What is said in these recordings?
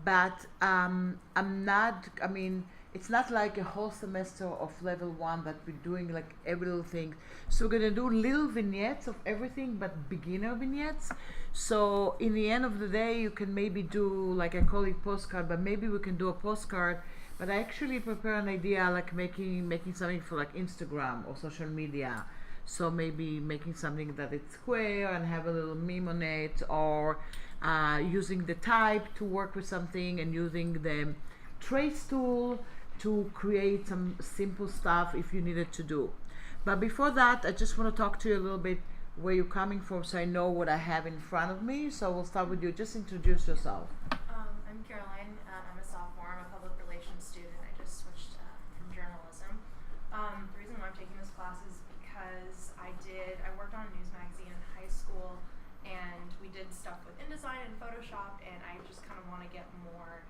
but I'm not. I mean, it's not like a whole semester of level one that we're doing like every little thing. So we're gonna do little vignettes of everything, but beginner vignettes. So in the end of the day, you can maybe do like I call it postcard, but maybe we can do a postcard. But I actually prepare an idea like making something for like Instagram or social media. So maybe making something that it's square and have a little meme on it, or using the type to work with something, and using the trace tool to create some simple stuff if you needed to do. But before that, I just want to talk to you a little bit where you're coming from, so I know what I have in front of me. So we'll start with you. Just introduce yourself. I'm Caroline. I'm a sophomore. I'm a public relations student. I just switched from journalism. The reason why I'm taking this class is because I worked on a news magazine in high school, and we did stuff with InDesign and Photoshop, and I just kind of want to get more,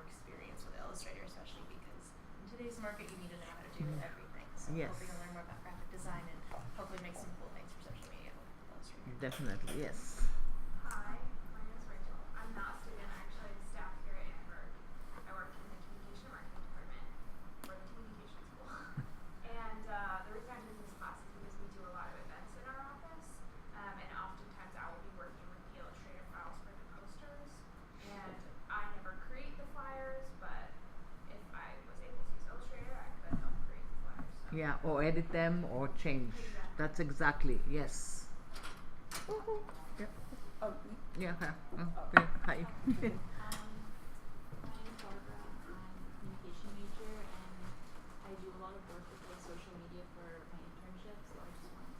experience with Illustrator, especially because in today's market you need to know how to do everything. So Yes. hoping to learn more about graphic design and hopefully make some cool things for social media with Illustrator. Definitely, yes. Hi, my name is Rachel. I'm not a student, I'm actually staff here at Annenberg. I work in the communication marketing department for the communication school. And the reason I'm taking this class is because we do a lot of events in our office. And oftentimes I will be working with the Illustrator files for the posters. And I never create the flyers, but if I was able to use Illustrator, I could help create the flyers. So. Yeah, or edit them or change. Exactly. That's exactly, yes. Yeah. Oh, me? Yeah, okay. Oh, Oh. yeah. Hi. My name is Barbara. I'm a communication major, and I do a lot of work with like social media for my internship. So I just wanted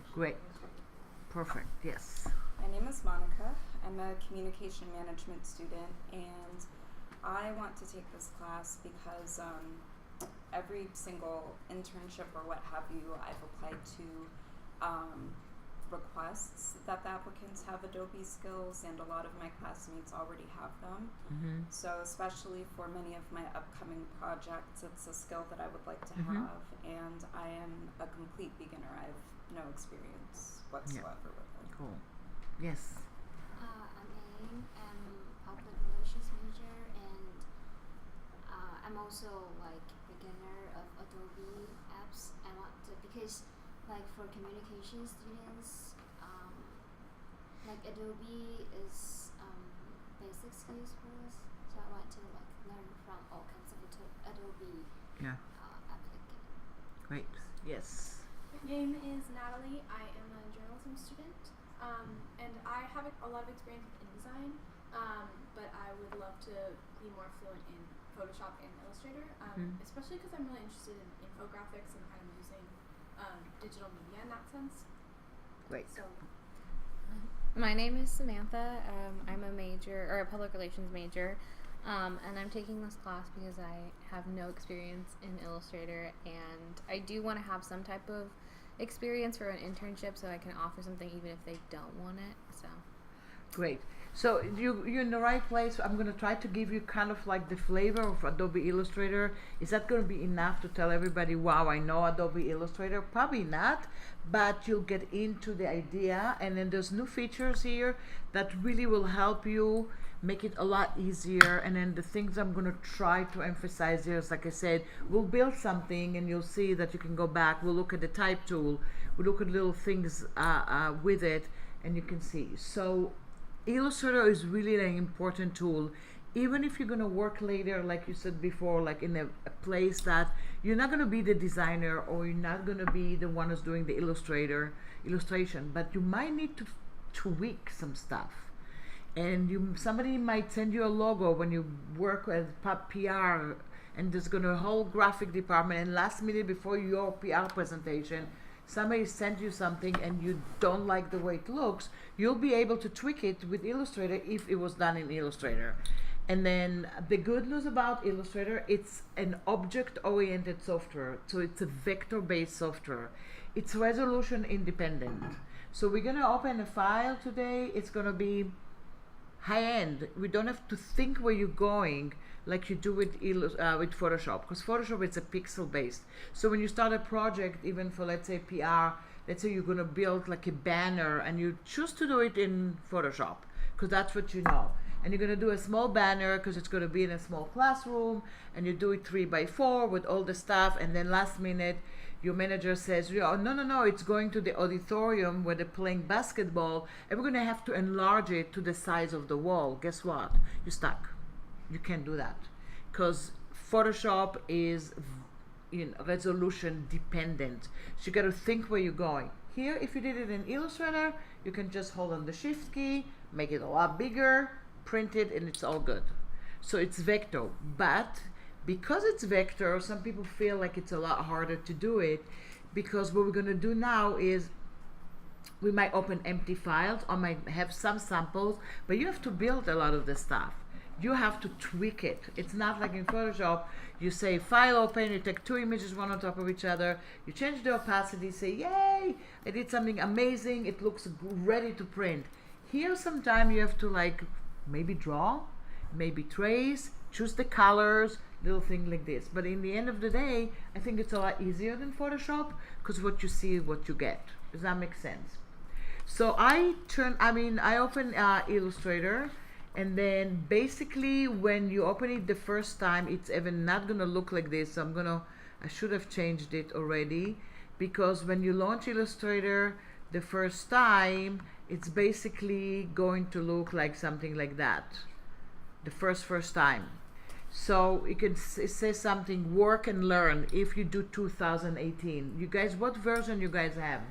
to Great. Perfect, yes. My name is Monica. I'm a communication management student, and I want to take this class because every single internship or what have you, I've applied to requests that the applicants have Adobe skills, and a lot of my classmates already have them. Mm-hmm. So especially for many of my upcoming projects, it's a skill that I would like to Mhm. have, and I am a complete beginner. I have no experience whatsoever with it. Cool. Yes. I'm Aim. I'm public relations major, and I'm also like beginner of Adobe apps. I want to because like for communication students, like Adobe is basic skills for us. So I want to like learn from all kinds of Adobe Yeah. applicant. Great. Yes. My name is Natalie. I am a journalism student, and I have a lot of experience with InDesign, but I would love to be more fluent in Photoshop and Illustrator, especially because I'm really interested in infographics and kind of using digital media in that sense. Great. So My name is Samantha. I'm a major or a public relations major, and I'm taking this class because I have no experience in Illustrator, and I do want to have some type of experience for an internship so I can offer something even if they don't want it. So Great. So you're in the right place. I'm going to try to give you kind of like the flavor of Adobe Illustrator. Is that going to be enough to tell everybody, wow, I know Adobe Illustrator? Probably not, but you'll get into the idea. And then there's new features here that really will help you make it a lot easier. And then the things I'm going to try to emphasize here is, like I said, we'll build something and you'll see that you can go back. We'll look at the type tool. We'll look at little things with it, and you can see. So Illustrator is really an important tool, even if you're going to work later, like you said before, like in a place that you're not going to be the designer, or you're not going to be the one who's doing the illustration, but you might need to tweak some stuff. And somebody might send you a logo when you work with PR, and there's going to be a whole graphic department, and last minute before your PR presentation, somebody sends you something and you don't like the way it looks, you'll be able to tweak it with Illustrator if it was done in Illustrator. And then the good news about Illustrator, it's an object-oriented software, so it's a vector-based software. It's resolution independent. So we're gonna open a file today. It's gonna be high-end. We don't have to think where you're going like you do with Photoshop, because Photoshop is a pixel-based. So when you start a project, even for, let's say, PR, let's say you're going to build like a banner and you choose to do it in Photoshop, because that's what you know. And you're going to do a small banner because it's going to be in a small classroom, and you do it 3x4 with all the stuff, and then last minute your manager says, oh, no, it's going to the auditorium where they're playing basketball, and we're going to have to enlarge it to the size of the wall. Guess what? You're stuck. You can't do that because Photoshop is resolution dependent. So you got to think where you're going. Here, if you did it in Illustrator, you can just hold on the Shift key, make it a lot bigger, print it, and it's all good. So it's vector, but because it's vector, some people feel like it's a lot harder to do it, because what we're going to do now is we might open empty files or might have some samples, but you have to build a lot of the stuff. You have to tweak it. It's not like in Photoshop, you say file open, you take two images one on top of each other, you change the opacity, say yay, I did something amazing, it looks ready to print. Here sometimes you have to like maybe draw, maybe trace, choose the colors, little thing like this. But in the end of the day, I think it's a lot easier than Photoshop, because what you see is what you get. Does that make sense? So I open Illustrator, and then basically when you open it the first time, it's even not gonna look like this. So I should have changed it already, because when you launch Illustrator the first time, it's basically going to look like something like that the first time. So you can say something, work and learn, if you do 2018. You guys, what version you guys have?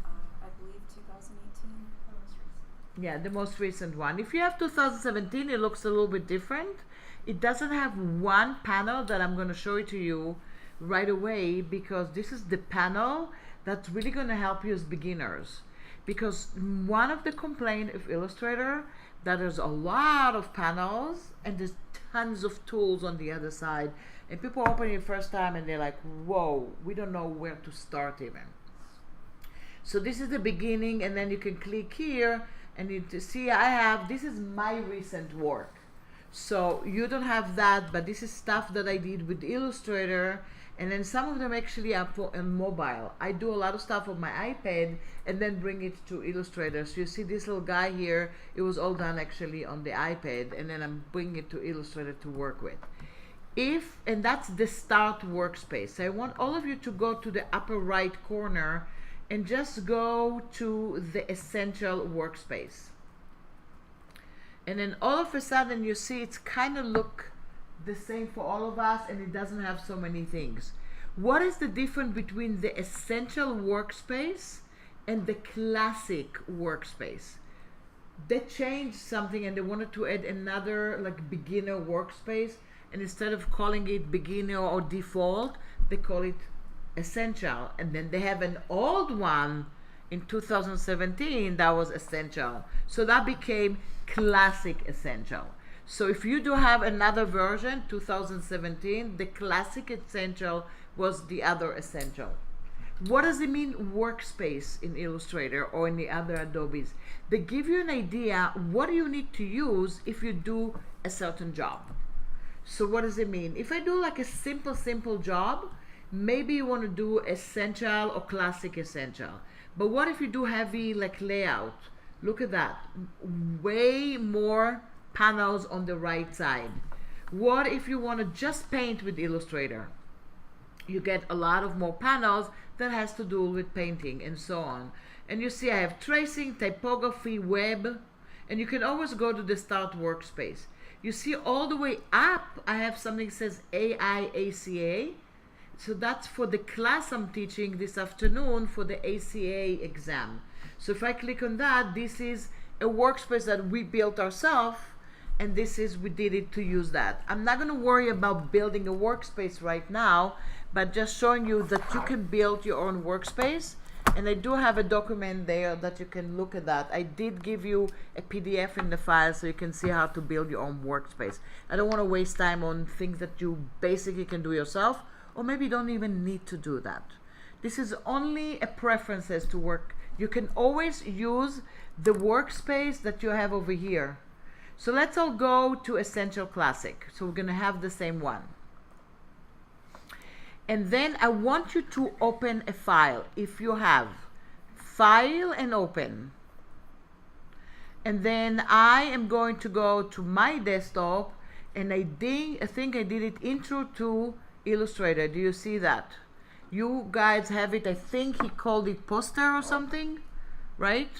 I believe 2018. Yeah, the most recent one. If you have 2017, it looks a little bit different. It doesn't have one panel that I'm going to show it to you right away, because this is the panel that's really going to help you as beginners. Because one of the complaints of Illustrator, that there's a lot of panels and there's tons of tools on the other side, and people open it first time and they're like, whoa, we don't know where to start even. So this is the beginning, and then you can click here and you see this is my recent work. So you don't have that, but this is stuff that I did with Illustrator, and then some of them actually are on mobile. I do a lot of stuff on my iPad and then bring it to Illustrator. So you see this little guy here, it was all done actually on the iPad, and then I'm bringing it to Illustrator to work with. And that's the Start Workspace. I want all of you to go to the upper right corner and just go to the Essential Workspace. And then all of a sudden you see it's kind of look the same for all of us, and it doesn't have so many things. What is the difference between the Essential Workspace and the Classic Workspace? They changed something and they wanted to add another like beginner workspace, and instead of calling it beginner or default, they call it Essential. And then they have an old one in 2017 that was Essential, so that became Classic Essential. So if you do have another version, 2017, the Classic Essential was the other Essential. What does it mean, Workspace, in Illustrator or in the other Adobes? They give you an idea what you need to use if you do a certain job. So what does it mean? If I do like a simple job, maybe you want to do Essential or Classic Essential. But what if you do heavy like layout? Look at that, way more panels on the right side. What if you want to just paint with Illustrator? You get a lot of more panels that has to do with painting and so on. And you see I have tracing, typography, web, and you can always go to the Start Workspace. You see all the way up I have something that says AIACA. So that's for the class I'm teaching this afternoon for the ACA exam. So if I click on that, this is a workspace that we built ourselves, and we did it to use that. I'm not going to worry about building a workspace right now, but just showing you that you can build your own workspace. And I do have a document there that you can look at that. I did give you a PDF in the file so you can see how to build your own workspace. I don't want to waste time on things that you basically can do yourself, or maybe you don't even need to do that. This is only a preferences to work. You can always use the workspace that you have over here. So let's all go to Essential Classic. So we're going to have the same one. And then I want you to open a file. If you have File and Open, And then I am going to go to my desktop, and I think I did it intro to Illustrator. Do you see that? You guys have it. I think he called it poster or something, right?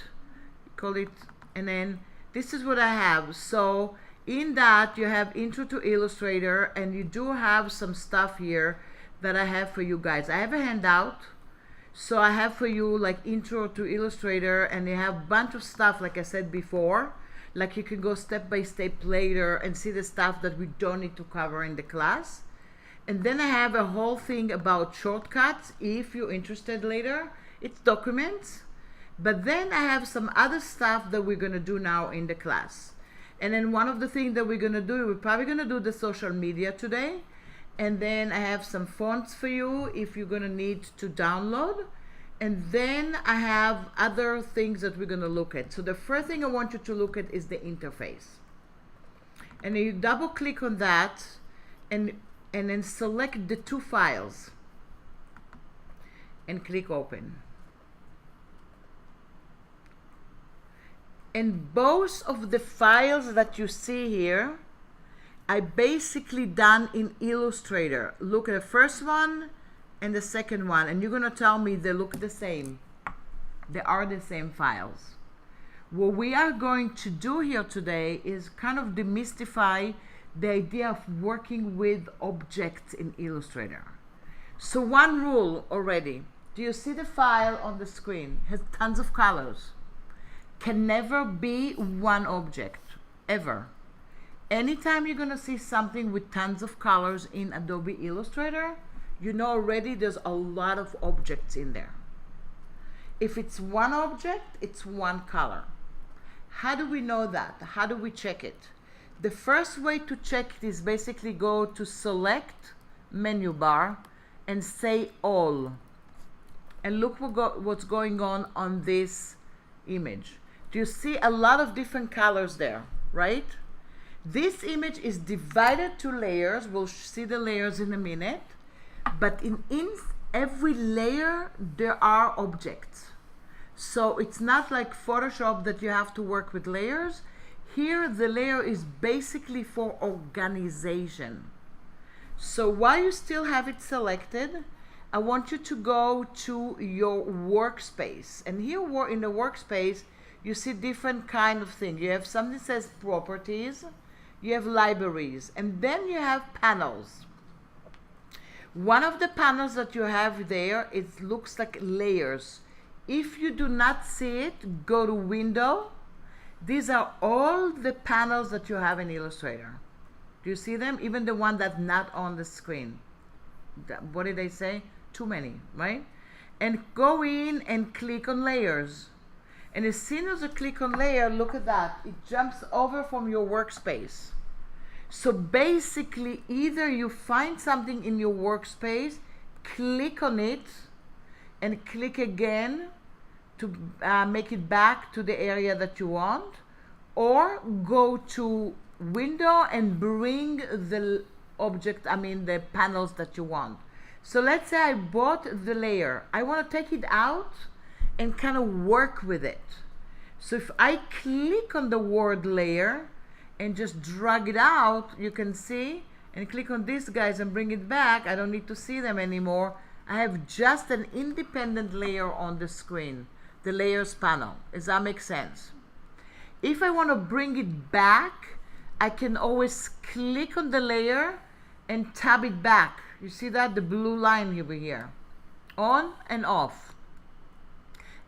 Call it, and then this is what I have. So in that you have intro to Illustrator, and you do have some stuff here that I have for you guys. I have a handout. So I have for you like intro to Illustrator, and they have a bunch of stuff like I said before. Like you can go step by step later and see the stuff that we don't need to cover in the class. And then I have a whole thing about shortcuts if you're interested later. It's documents. But then I have some other stuff that we're going to do now in the class. And then one of the things that we're going to do, we're probably going to do the social media today. And then I have some fonts for you if you're going to need to download. And then I have other things that we're going to look at. So the first thing I want you to look at is the interface. And you double click on that, and then select the two files and click open. And both of the files that you see here, I basically done in Illustrator. Look at the first one and the second one, and you're gonna tell me they look the same. They are the same files. What we are going to do here today is kind of demystify the idea of working with objects in Illustrator. So one rule already. Do you see the file on the screen? It has tons of colors. Can never be one object, ever. Anytime you're going to see something with tons of colors in Adobe Illustrator, you know already there's a lot of objects in there. If it's one object, it's one color. How do we know that? How do we check it? The first way to check it is basically go to select menu bar and say all. And look what's going on this image. Do you see a lot of different colors there, right? This image is divided to layers. We'll see the layers in a minute. But in every layer, there are objects. So it's not like Photoshop that you have to work with layers. Here, the layer is basically for organization. So while you still have it selected, I want you to go to your workspace. And here in the workspace, you see different kind of things. You have something that says properties. You have libraries, and then you have panels. One of the panels that you have there, it looks like layers. If you do not see it, go to Window. These are all the panels that you have in Illustrator. Do you see them? Even the one that's not on the screen. What did I say? Too many, right? And go in and click on layers. And as soon as you click on layer, look at that. It jumps over from your workspace. So basically, either you find something in your workspace, click on it, and click again to make it back to the area that you want, or go to Window and bring the the panels that you want. So let's say I bought the layer. I want to take it out and kind of work with it. So if I click on the word layer and just drag it out, you can see, and click on these guys and bring it back, I don't need to see them anymore. I have just an independent layer on the screen, the layers panel. Does that make sense? If I want to bring it back, I can always click on the layer and tab it back. You see that? The blue line over here. On and off.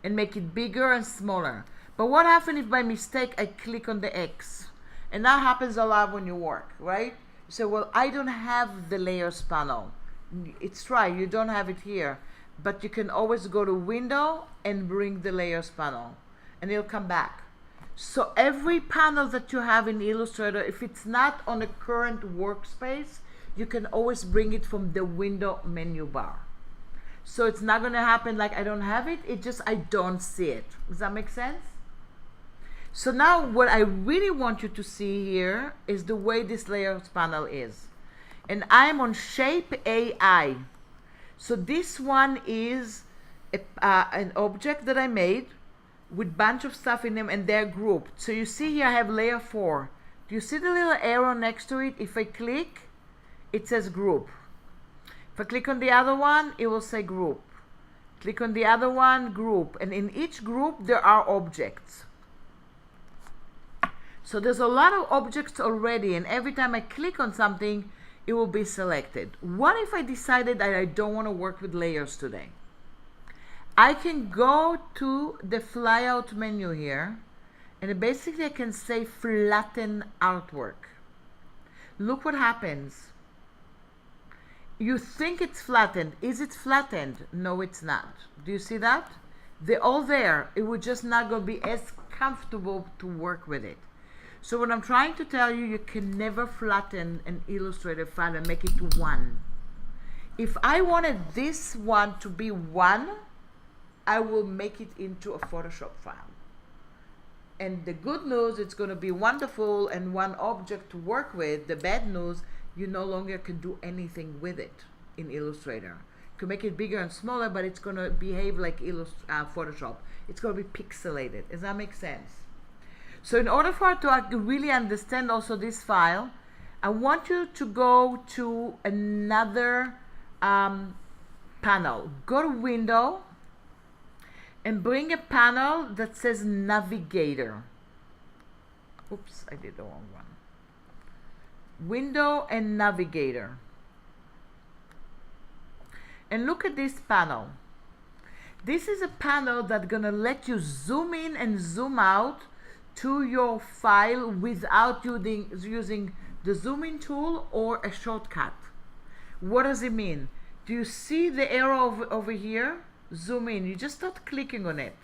And make it bigger and smaller. But what happens if by mistake I click on the X? And that happens a lot when you work, right? You say, well, I don't have the layers panel. It's right, you don't have it here. But you can always go to Window and bring the layers panel. And it'll come back. So every panel that you have in Illustrator, if it's not on the current workspace, you can always bring it from the Window menu bar. So it's not going to happen like I don't have it. It's just I don't see it. Does that make sense? So now what I really want you to see here is the way this layers panel is. And I'm on Shape AI. So this one is an object that I made. with bunch of stuff in them, and they're grouped. So you see here I have layer 4. Do you see the little arrow next to it? If I click, it says group. If I click on the other one, it will say group. Click on the other one, group. And in each group, there are objects. So there's a lot of objects already, and every time I click on something, it will be selected. What if I decided that I don't want to work with layers today? I can go to the flyout menu here, and basically I can say flatten artwork. Look what happens. You think it's flattened. Is it flattened? No, it's not. Do you see that? They're all there. It would just not going to be as comfortable to work with it. So what I'm trying to tell you, you can never flatten an Illustrator file and make it to 1. If I wanted this one to be 1, I will make it into a Photoshop file. And the good news, it's going to be wonderful and one object to work with. The bad news, you no longer can do anything with it in Illustrator. You can make it bigger and smaller, but it's going to behave like Photoshop. It's going to be pixelated. Does that make sense? So in order for us to really understand also this file, I want you to go to another panel. Go to Window and bring a panel that says Navigator. Oops, I did the wrong one. Window and Navigator. And look at this panel. This is a panel that's gonna let you zoom in and zoom out to your file without using the zoom in tool or a shortcut. What does it mean? Do you see the arrow over here? Zoom in. You just start clicking on it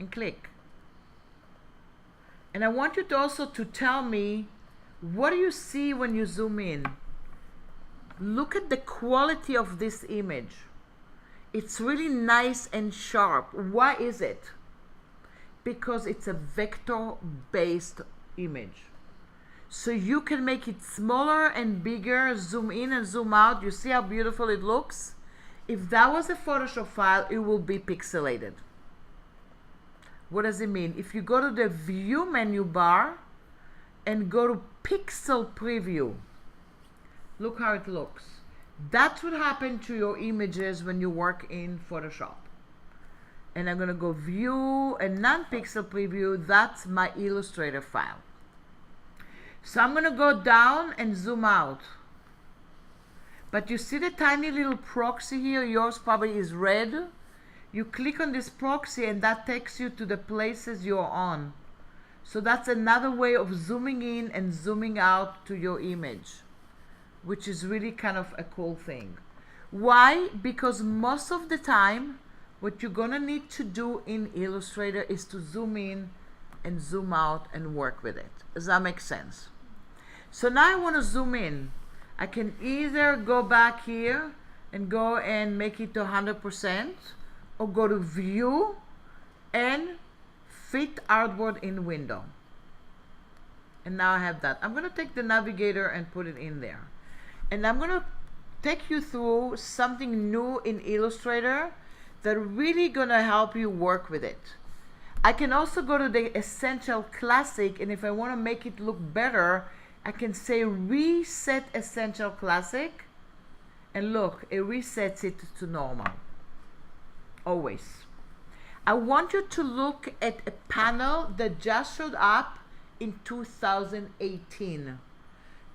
and click. And I want you to also to tell me, what do you see when you zoom in? Look at the quality of this image. It's really nice and sharp. Why is it? Because it's a vector-based image. So you can make it smaller and bigger, zoom in and zoom out. You see how beautiful it looks? If that was a Photoshop file, it will be pixelated. What does it mean? If you go to the View menu bar and go to Pixel Preview, look how it looks. That's what happened to your images when you work in Photoshop. And I'm going to go View and Non-Pixel Preview. That's my Illustrator file. So I'm going to go down and zoom out. But you see the tiny little proxy here? Yours probably is red. You click on this proxy and that takes you to the places you're on. So that's another way of zooming in and zooming out to your image, which is really kind of a cool thing. Why? Because most of the time, what you're gonna need to do in Illustrator is to zoom in and zoom out and work with it. Does that make sense? So now I want to zoom in. I can either go back here and go and make it to 100%, or go to View and Fit Artboard in Window. And now I have that. I'm going to take the Navigator and put it in there. And I'm going to take you through something new in Illustrator that really going to help you work with it. I can also go to the Essential Classic, and if I want to make it look better, I can say Reset Essential Classic, and look, it resets it to normal. Always. I want you to look at a panel that just showed up in 2018.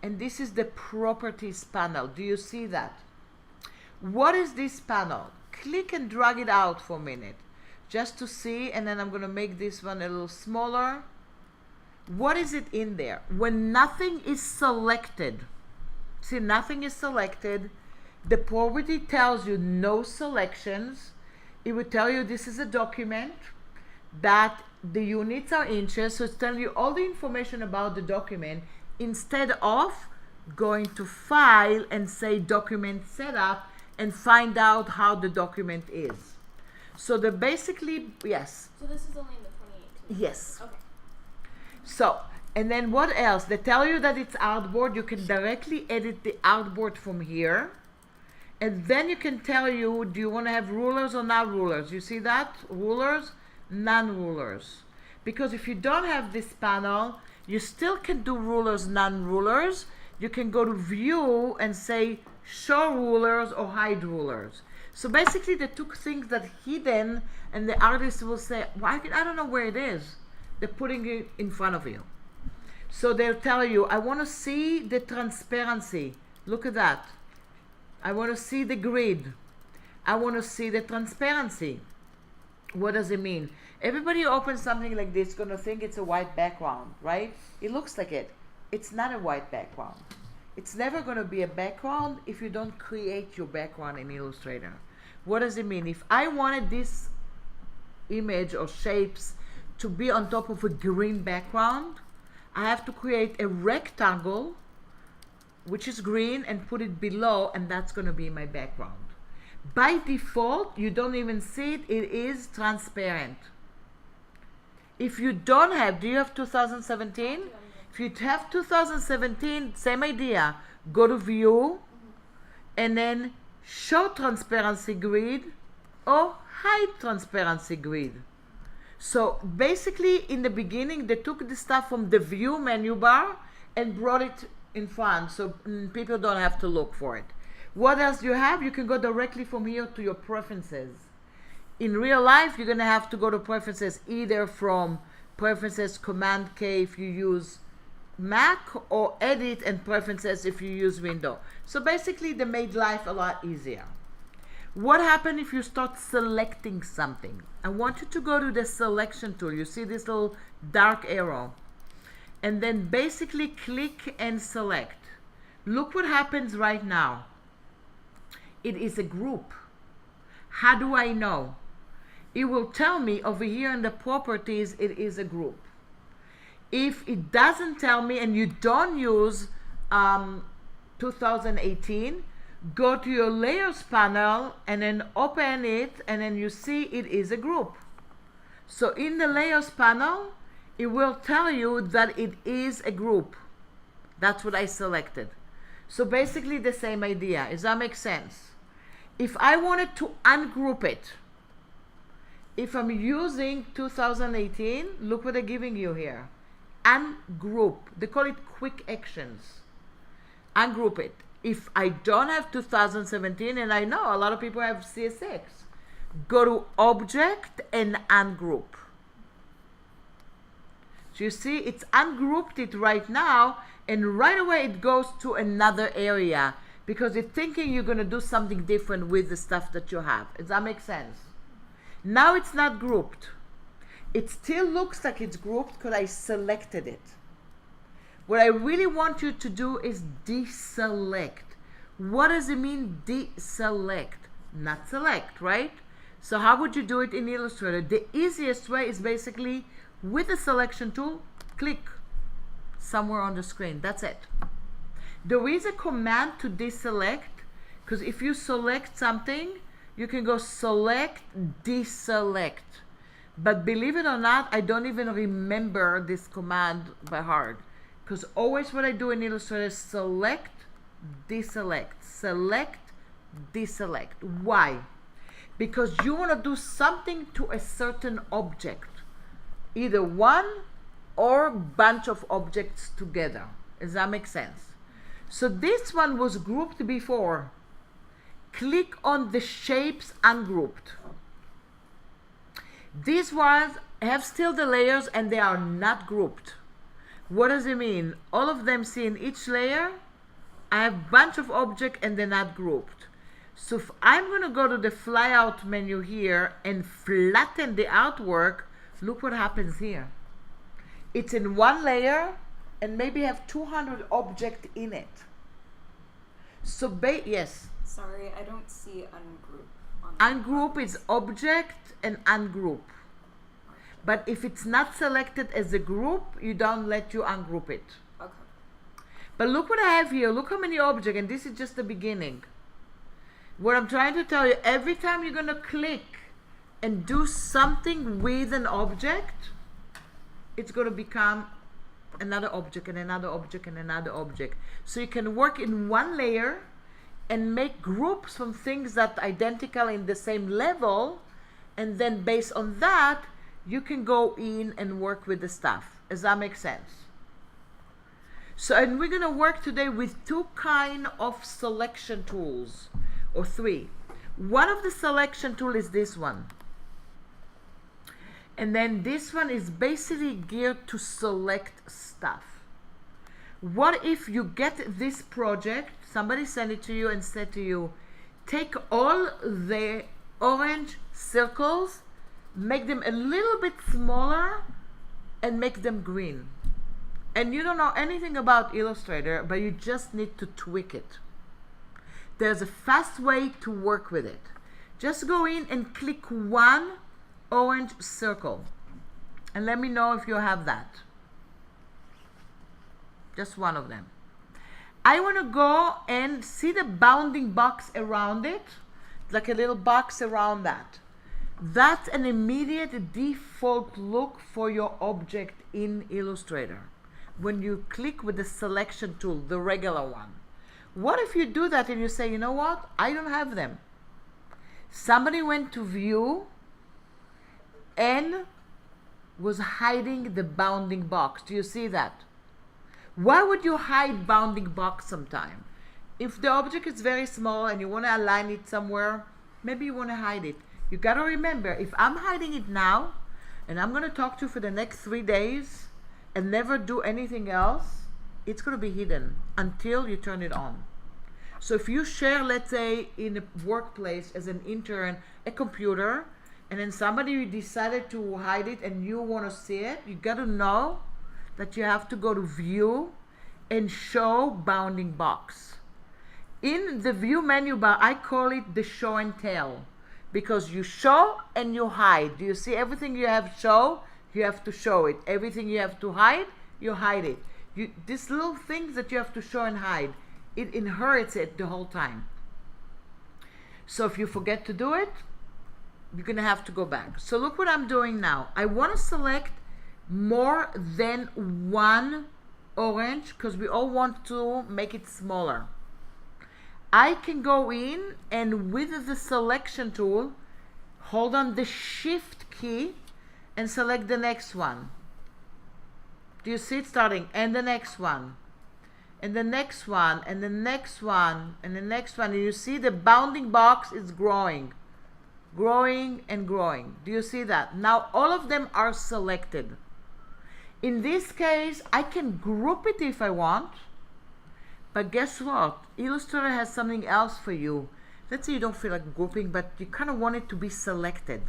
And this is the Properties panel. Do you see that? What is this panel? Click and drag it out for a minute just to see, and then I'm going to make this one a little smaller. What is it in there? When nothing is selected, see, nothing is selected, the property tells you no selections. It will tell you this is a document, that the units are inches, so it's telling you all the information about the document instead of going to File and say Document Setup and find out how the document is. So the basically, yes. So this is only in the 2018? Yes. Okay. So, and then what else? They tell you that it's artboard. You can directly edit the artboard from here. And then you can tell you, do you want to have rulers or not rulers? You see that? Rulers. non-rulers. Because if you don't have this panel, you still can do rulers, non-rulers. You can go to view and say show rulers or hide rulers. So basically they took things that hidden, and the artist will say, well, I don't know where it is. They're putting it in front of you. So they'll tell you, I want to see the transparency. Look at that. I want to see the grid. I want to see the transparency. What does it mean? Everybody who opens something like this is going to think it's a white background, right? It looks like it. It's not a white background. It's never going to be a background if you don't create your background in Illustrator. What does it mean? If I wanted this image or shapes to be on top of a green background, I have to create a rectangle which is green and put it below, and that's going to be my background. By default, you don't even see it. It is transparent. If you don't have, do you have 2017? If you have 2017, same idea. Go to view and then show transparency grid or hide transparency grid. So basically in the beginning they took the stuff from the view menu bar and brought it in front so people don't have to look for it. What else do you have? You can go directly from here to your preferences. In real life you're going to have to go to preferences either from preferences Command K if you use Mac, or edit and preferences if you use Windows. So basically they made life a lot easier. What happens if you start selecting something? I want you to go to the selection tool. You see this little dark arrow, and then basically click and select. Look what happens right now. It is a group. How do I know? It will tell me over here in the properties it is a group. If it doesn't tell me and you don't use 2018, go to your layers panel and then open it, and then you see it is a group. So in the layers panel, it will tell you that it is a group. That's what I selected. So basically the same idea. Does that make sense? If I wanted to ungroup it, if I'm using 2018, look what they're giving you here. Ungroup. They call it quick actions. Ungroup it. If I don't have 2017, and I know a lot of people have CSX, go to Object and Ungroup. So you see, it's ungrouped it right now, and right away it goes to another area because it's thinking you're going to do something different with the stuff that you have. Does that make sense? Now it's not grouped. It still looks like it's grouped because I selected it. What I really want you to do is deselect. What does it mean, deselect? Not select, right? So how would you do it in Illustrator? The easiest way is basically with the selection tool, click somewhere on the screen. That's it. There is a command to deselect, because if you select something, you can go select, deselect. But believe it or not, I don't even remember this command by heart. Because always what I do in Illustrator is select, deselect, select, deselect. Why? Because you want to do something to a certain object. Either one or bunch of objects together. Does that make sense? So this one was grouped before. Click on the shapes ungrouped. These ones have still the layers and they are not grouped. What does it mean? All of them see in each layer, I have a bunch of objects and they're not grouped. So if I'm going to go to the flyout menu here and flatten the artwork, look what happens here. It's in one layer and maybe have 200 objects in it. So yes? Sorry, I don't see ungroup. Ungroup is object and ungroup. But if it's not selected as a group, you don't let you ungroup it. Okay. But look what I have here. Look how many objects, and this is just the beginning. What I'm trying to tell you, every time you're going to click and do something with an object, it's going to become another object and another object and another object. So you can work in one layer and make groups from things that are identical in the same level, and then based on that you can go in and work with the stuff. Does that make sense? So, and we're going to work today with two kind of selection tools, or three. One of the selection tool is this one. And then this one is basically geared to select stuff. What if you get this project, somebody sent it to you and said to you, take all the orange circles, make them a little bit smaller, and make them green. And you don't know anything about Illustrator, but you just need to tweak it. There's a fast way to work with it. Just go in and click one orange circle. And let me know if you have that. Just one of them. I want to go and see the bounding box around it, like a little box around that. That's an immediate default look for your object in Illustrator when you click with the selection tool, the regular one. What if you do that and you say, you know what, I don't have them. Somebody went to view and was hiding the bounding box. Do you see that? Why would you hide bounding box sometime? If the object is very small and you want to align it somewhere, maybe you want to hide it. You got to remember, if I'm hiding it now and I'm going to talk to you for the next 3 days and never do anything else, it's going to be hidden until you turn it on. So if you share, let's say in a workplace as an intern, a computer, and then somebody decided to hide it and you want to see it, you got to know that you have to go to view and show bounding box. In the view menu bar, I call it the show and tell, because you show and you hide. Do you see everything you have show? You have to show it. Everything you have to hide, you hide it. These little things that you have to show and hide, it inherits it the whole time. So if you forget to do it, you're going to have to go back. So look what I'm doing now. I want to select more than one orange because we all want to make it smaller. I can go in and with the selection tool, hold on the shift key and select the next one. Do you see it starting? And the next one. And the next one. And the next one. And the next one. And you see the bounding box is growing. Growing and growing. Do you see that? Now all of them are selected. In this case, I can group it if I want. But guess what? Illustrator has something else for you. Let's say you don't feel like grouping, but you kind of want it to be selected.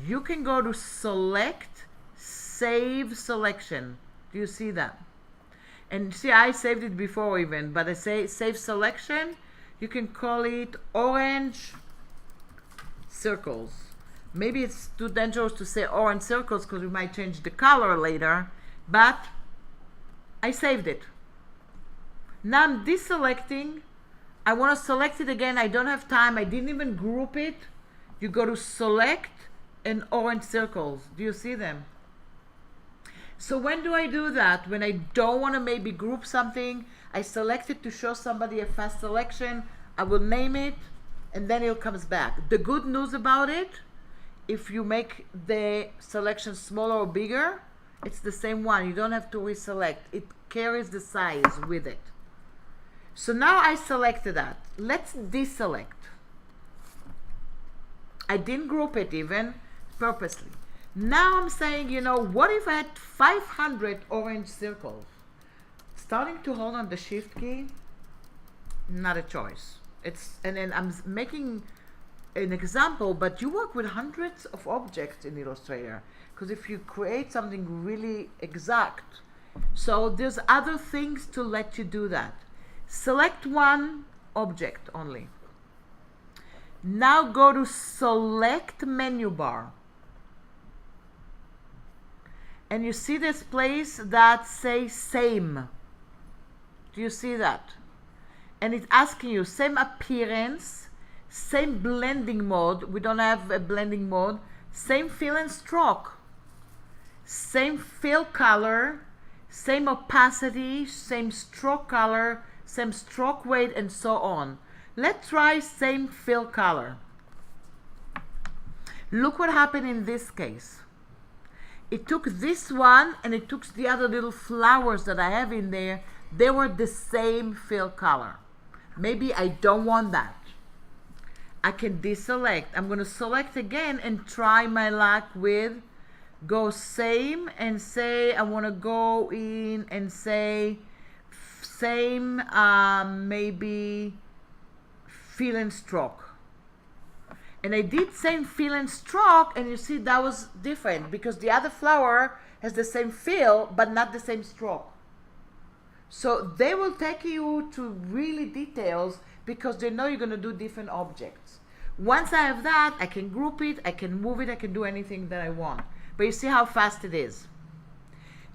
You can go to select, save selection. Do you see that? And see, I saved it before even, but I say save selection. You can call it orange circles. Maybe it's too dangerous to say orange circles because we might change the color later, but I saved it. Now I'm deselecting. I want to select it again. I don't have time. I didn't even group it. You go to select and orange circles. Do you see them? So when do I do that? When I don't want to maybe group something, I select it to show somebody a fast selection. I will name it and then it comes back. The good news about it, if you make the selection smaller or bigger, it's the same one. You don't have to reselect. It carries the size with it. So now I selected that. Let's deselect. I didn't group it even purposely. Now I'm saying, you know, what if I had 500 orange circles? Starting to hold on the shift key, not a choice. And then I'm making an example, but you work with hundreds of objects in Illustrator. Because if you create something really exact, so there's other things to let you do that. Select one object only. Now go to select menu bar. And you see this place that says same. Do you see that? And it's asking you same appearance, same blending mode. We don't have a blending mode. Same fill and stroke. Same fill color, same opacity, same stroke color, same stroke weight, and so on. Let's try same fill color. Look what happened in this case. it took this one and it took the other little flowers that I have in there. They were the same fill color. Maybe I don't want that. I can deselect. I'm going to select again and try my luck with go same and say I want to go in and say same, maybe fill and stroke. And I did same fill and stroke, and you see that was different because the other flower has the same fill but not the same stroke. So they will take you to really details because they know you're going to do different objects. Once I have that, I can group it, I can move it, I can do anything that I want. But you see how fast it is.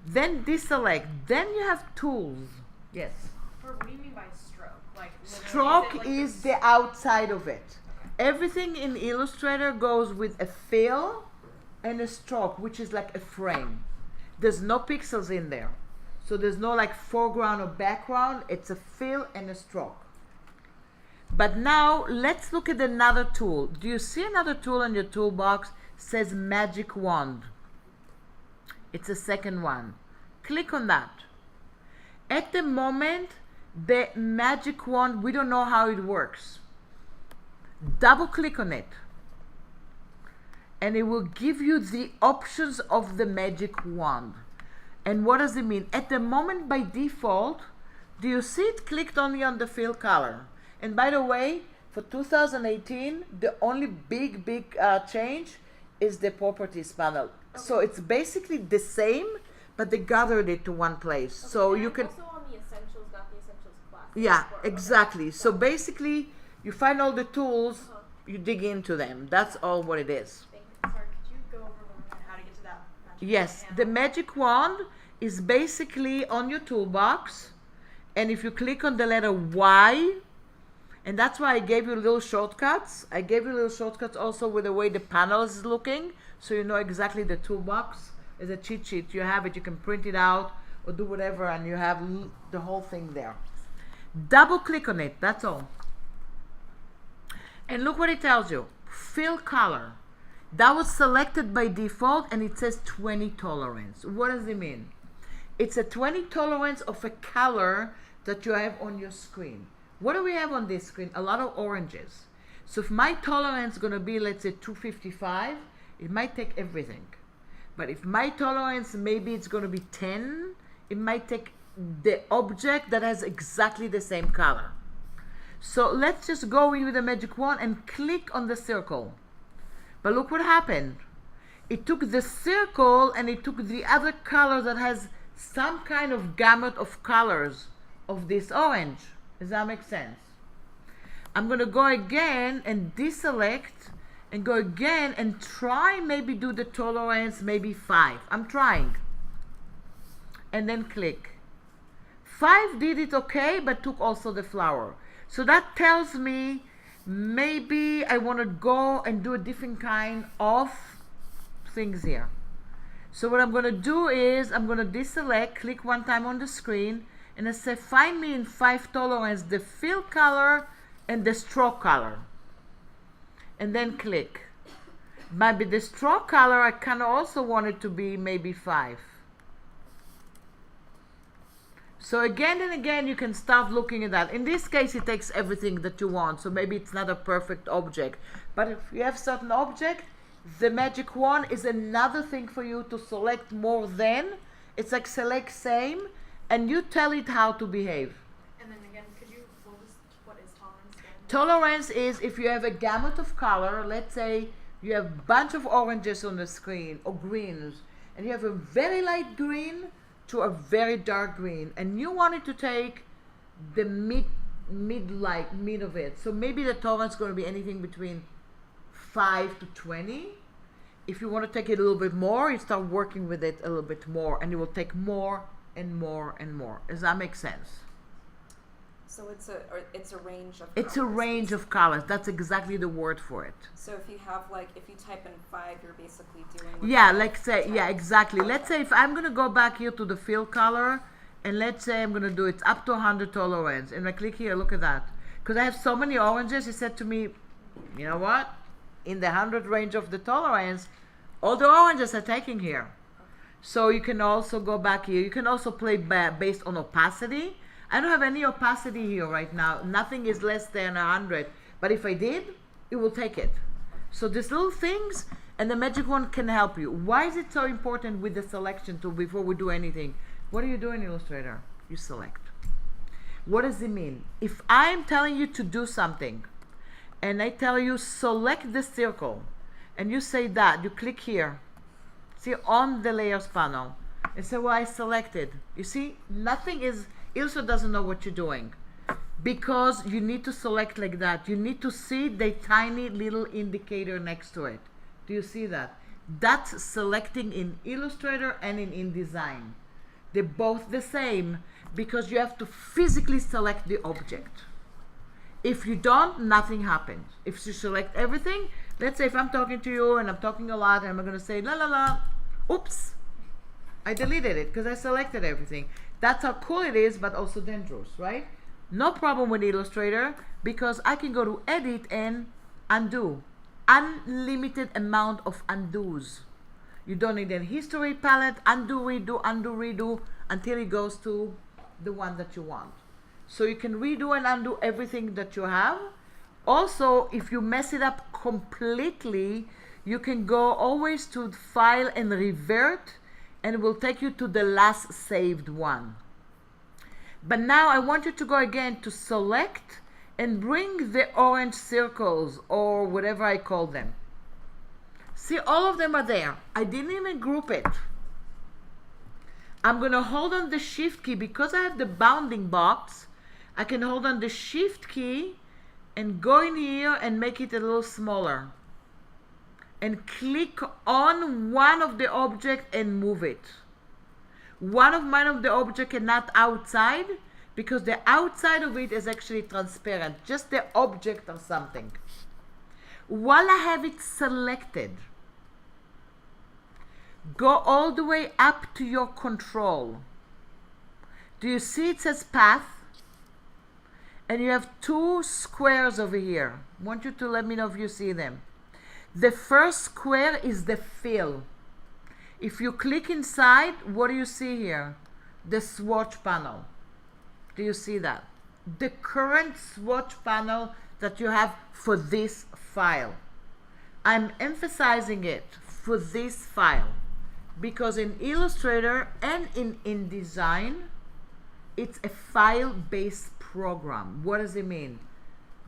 Then deselect. Then you have tools. Yes. What do you mean by stroke? Like stroke is the outside of it. Everything in Illustrator goes with a fill and a stroke, which is like a frame. There's no pixels in there. So there's no like foreground or background. It's a fill and a stroke. But now let's look at another tool. Do you see another tool in your toolbox? Says magic wand. It's the second one. Click on that. At the moment, the magic wand, we don't know how it works. Double click on it and it will give you the options of the magic wand. And what does it mean? At the moment, by default, do you see it clicked only on the fill color? And by the way, for 2018, the only big change is the properties panel. Okay. So it's basically the same, but they gathered it to one place. Okay. So and you can also on the essentials, not the essentials class. Yeah, exactly. Okay. So basically, you find all the tools, you dig into them. That's all what it is. Sorry, could you go over one more time how to get to that magic Yes, wand? the magic wand is basically on your toolbox, and if you click on the letter Y, and that's why I gave you little shortcuts. I gave you little shortcuts also with the way the panel is looking, so you know exactly the toolbox is a cheat sheet. You have it, you can print it out or do whatever, and you have the whole thing there. Double click on it, that's all. And look what it tells you. Fill color. That was selected by default, and it says 20 tolerance. What does it mean? It's a 20 tolerance of a color that you have on your screen. What do we have on this screen? A lot of oranges. So if my tolerance is going to be, let's say, 255, it might take everything. But if my tolerance, maybe it's going to be 10, it might take the object that has exactly the same color. So let's just go in with the magic wand and click on the circle. But look what happened. It took the circle and it took the other color that has some kind of gamut of colors of this orange. Does that make sense? I'm going to go again and deselect and go again and try maybe do the tolerance maybe 5. I'm trying. And then click. 5 did it okay, but took also the flower. So that tells me maybe I want to go and do a different kind of things here. So what I'm going to do is I'm going to deselect, click one time on the screen, and I say find me in 5 tolerance the fill color and the stroke color. And then click. Maybe the stroke color I kind of also want it to be maybe 5. So again and again you can start looking at that. In this case it takes everything that you want, so maybe it's not a perfect object. But if you have certain object, the magic wand is another thing for you to select more than. It's like select same, and you tell it how to behave. And then again, could you, what is tolerance again? Tolerance is if you have a gamut of color, let's say you have a bunch of oranges on the screen or greens, and you have a very light green to a very dark green, and you want it to take the mid of it. So maybe the tolerance is going to be anything between 5 to 20. If you want to take it a little bit more, you start working with it a little bit more, and it will take more and more and more. Does that make sense? So it's a range of It's a colors, range of colors. That's exactly the word for it. So if you have if you type in 5, you're basically doing what Yeah, you like say, yeah, exactly. Let's say if I'm going to go back here to the fill color, and let's say I'm going to do it up to 100 tolerance, and I click here, look at that. Because I have so many oranges, he said to me, you know what? In the 100 range of the tolerance, all the oranges are taking here. So you can also go back here. You can also play based on opacity. I don't have any opacity here right now. Nothing is less than 100. But if I did, it will take it. So these little things and the magic wand can help you. Why is it so important with the selection tool before we do anything? What do you do in Illustrator? You select. What does it mean? If I'm telling you to do something and I tell you select the circle and you say that, you click here, see on the layers panel and say, well, I selected. You see, nothing is, Illustrator doesn't know what you're doing because you need to select like that. You need to see the tiny little indicator next to it. Do you see that? That's selecting in Illustrator and in InDesign. They're both the same because you have to physically select the object. If you don't, nothing happens. If you select everything, let's say if I'm talking to you and I'm talking a lot and I'm going to say la la la, oops, I deleted it because I selected everything. That's how cool it is, but also dangerous, right? No problem with Illustrator because I can go to edit and undo. Unlimited amount of undos. You don't need a history palette, undo, redo, until it goes to the one that you want. So you can redo and undo everything that you have. Also, if you mess it up completely, you can go always to File and Revert, and it will take you to the last saved one. But now I want you to go again to Select and bring the orange circles or whatever I call them. See, all of them are there. I didn't even group it. I'm going to hold on the Shift key because I have the bounding box. I can hold on the Shift key and go in here and make it a little smaller. And click on one of the object and move it. One of the object and not outside because the outside of it is actually transparent. Just the object or something. While I have it selected, go all the way up to your control. Do you see it says path? And you have two squares over here. I want you to let me know if you see them. The first square is the fill. If you click inside, what do you see here? The swatch panel. Do you see that? The current swatch panel that you have for this file. I'm emphasizing it for this file because in Illustrator and in InDesign, it's a file-based program. What does it mean?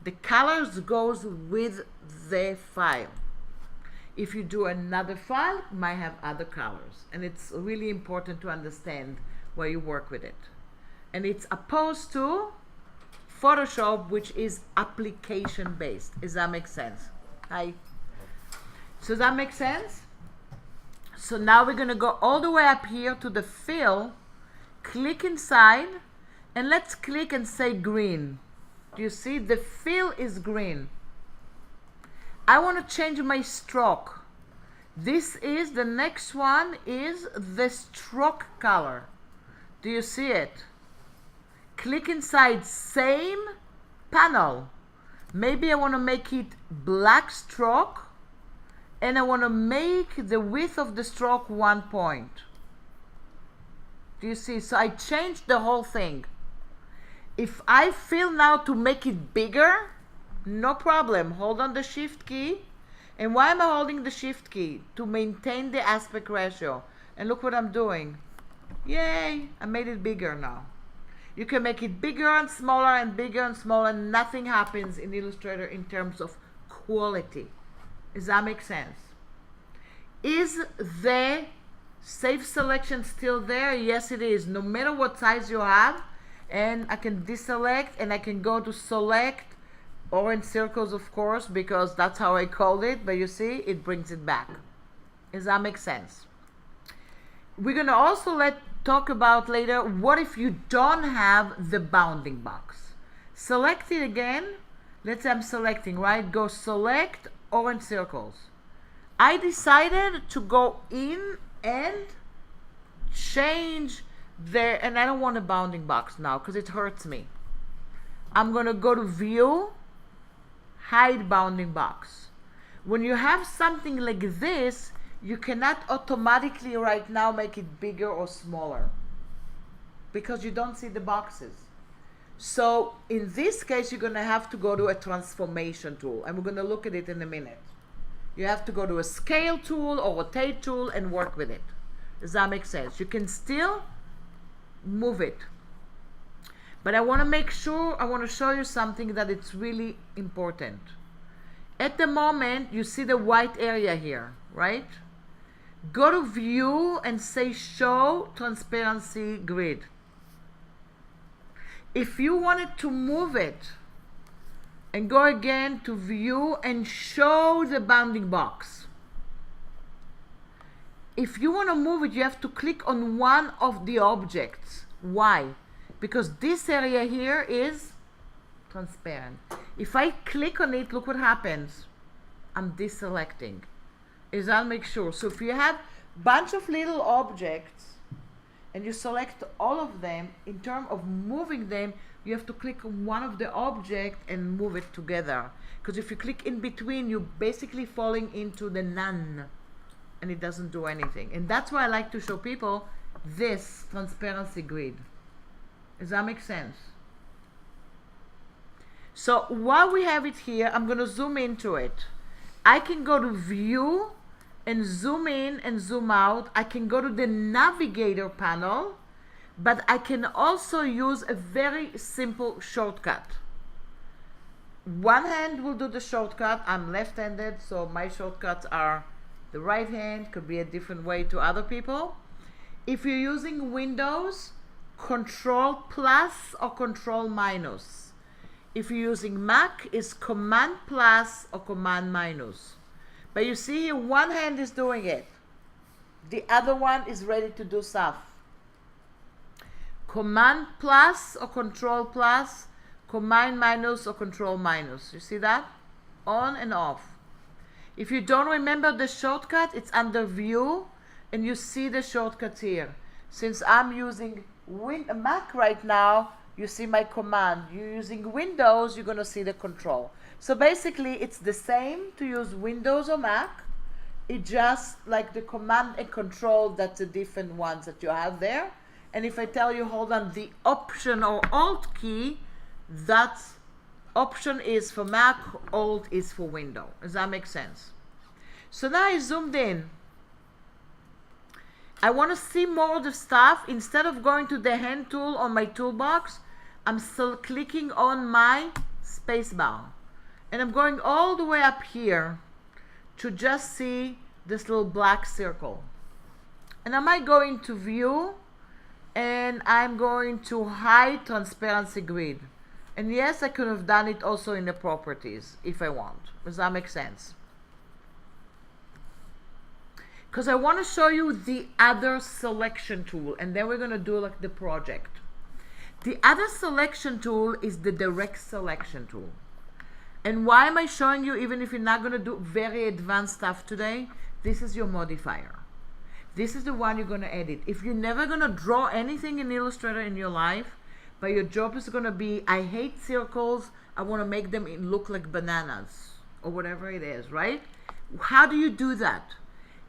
The colors goes with the file. If you do another file, it might have other colors. And it's really important to understand where you work with it. And it's opposed to Photoshop, which is application-based. Does that make sense? Hi. So does that make sense? So now we're going to go all the way up here to the fill, click inside, and let's click and say green. Do you see? The fill is green. I want to change my stroke. This is, the next one is the stroke color. Do you see it? Click inside, same panel. Maybe I want to make it black stroke and I want to make the width of the stroke 1 point. Do you see? So I changed the whole thing. If I feel now to make it bigger, no problem. Hold on the Shift key. And why am I holding the Shift key? To maintain the aspect ratio. And look what I'm doing. Yay! I made it bigger now. You can make it bigger and smaller and bigger and smaller. Nothing happens in Illustrator in terms of quality. Does that make sense? Is the Save Selection still there? Yes, it is. No matter what size you have. And I can deselect and I can go to select orange circles, of course, because that's how I called it. But you see, it brings it back. Does that make sense? We're going to also talk about later, what if you don't have the bounding box? Select it again. Let's say I'm selecting, right? Go select orange circles. I decided to go in and change and I don't want a bounding box now because it hurts me. I'm going to go to View, Hide Bounding Box. When you have something like this, you cannot automatically right now make it bigger or smaller because you don't see the boxes. So in this case, you're going to have to go to a transformation tool, and we're going to look at it in a minute. You have to go to a scale tool or rotate tool and work with it. Does that make sense? You can still move it. But I want to make sure, I want to show you something that it's really important. At the moment, you see the white area here, right? Go to View and say Show Transparency Grid. If you wanted to move it, and go again to View and Show the bounding box. If you want to move it, you have to click on one of the objects. Why? Because this area here is transparent. If I click on it, look what happens. I'm deselecting. Is I'll make sure. So if you have a bunch of little objects and you select all of them, in terms of moving them, you have to click on one of the object and move it together. Because if you click in between, you're basically falling into the none, and it doesn't do anything. And that's why I like to show people this transparency grid. Does that make sense? So while we have it here, I'm going to zoom into it. I can go to View and zoom in and zoom out. I can go to the Navigator panel, but I can also use a very simple shortcut. One hand will do the shortcut. I'm left-handed, so my shortcuts are the right hand. Could be a different way to other people. If you're using Windows, Control plus or Control minus. If you're using Mac, it's Command plus or Command minus. But you see here, one hand is doing it. The other one is ready to do stuff. Command plus or Control plus, Command minus or Control minus. You see that? On and off. If you don't remember the shortcut, it's under View, and you see the shortcuts here. Since I'm using Mac right now, you see my command. You're using Windows, you're going to see the Control. So basically, it's the same to use Windows or Mac. It just like the Command and Control, that's the different ones that you have there. And if I tell you hold on the Option or Alt key, that Option is for Mac, Alt is for Windows. Does that make sense? So now I zoomed in. I want to see more of the stuff. Instead of going to the hand tool on my toolbox, I'm still clicking on my spacebar. And I'm going all the way up here to just see this little black circle. And I might go into View, and I'm going to hide transparency grid. And yes, I could have done it also in the properties if I want. Does that make sense? Because I want to show you the other selection tool, and then we're going to do like the project. The other selection tool is the direct selection tool. And why am I showing you, even if you're not going to do very advanced stuff today? This is your modifier. This is the one you're going to edit. If you're never going to draw anything in Illustrator in your life, but your job is going to be, I hate circles, I want to make them look like bananas, or whatever it is, right? How do you do that?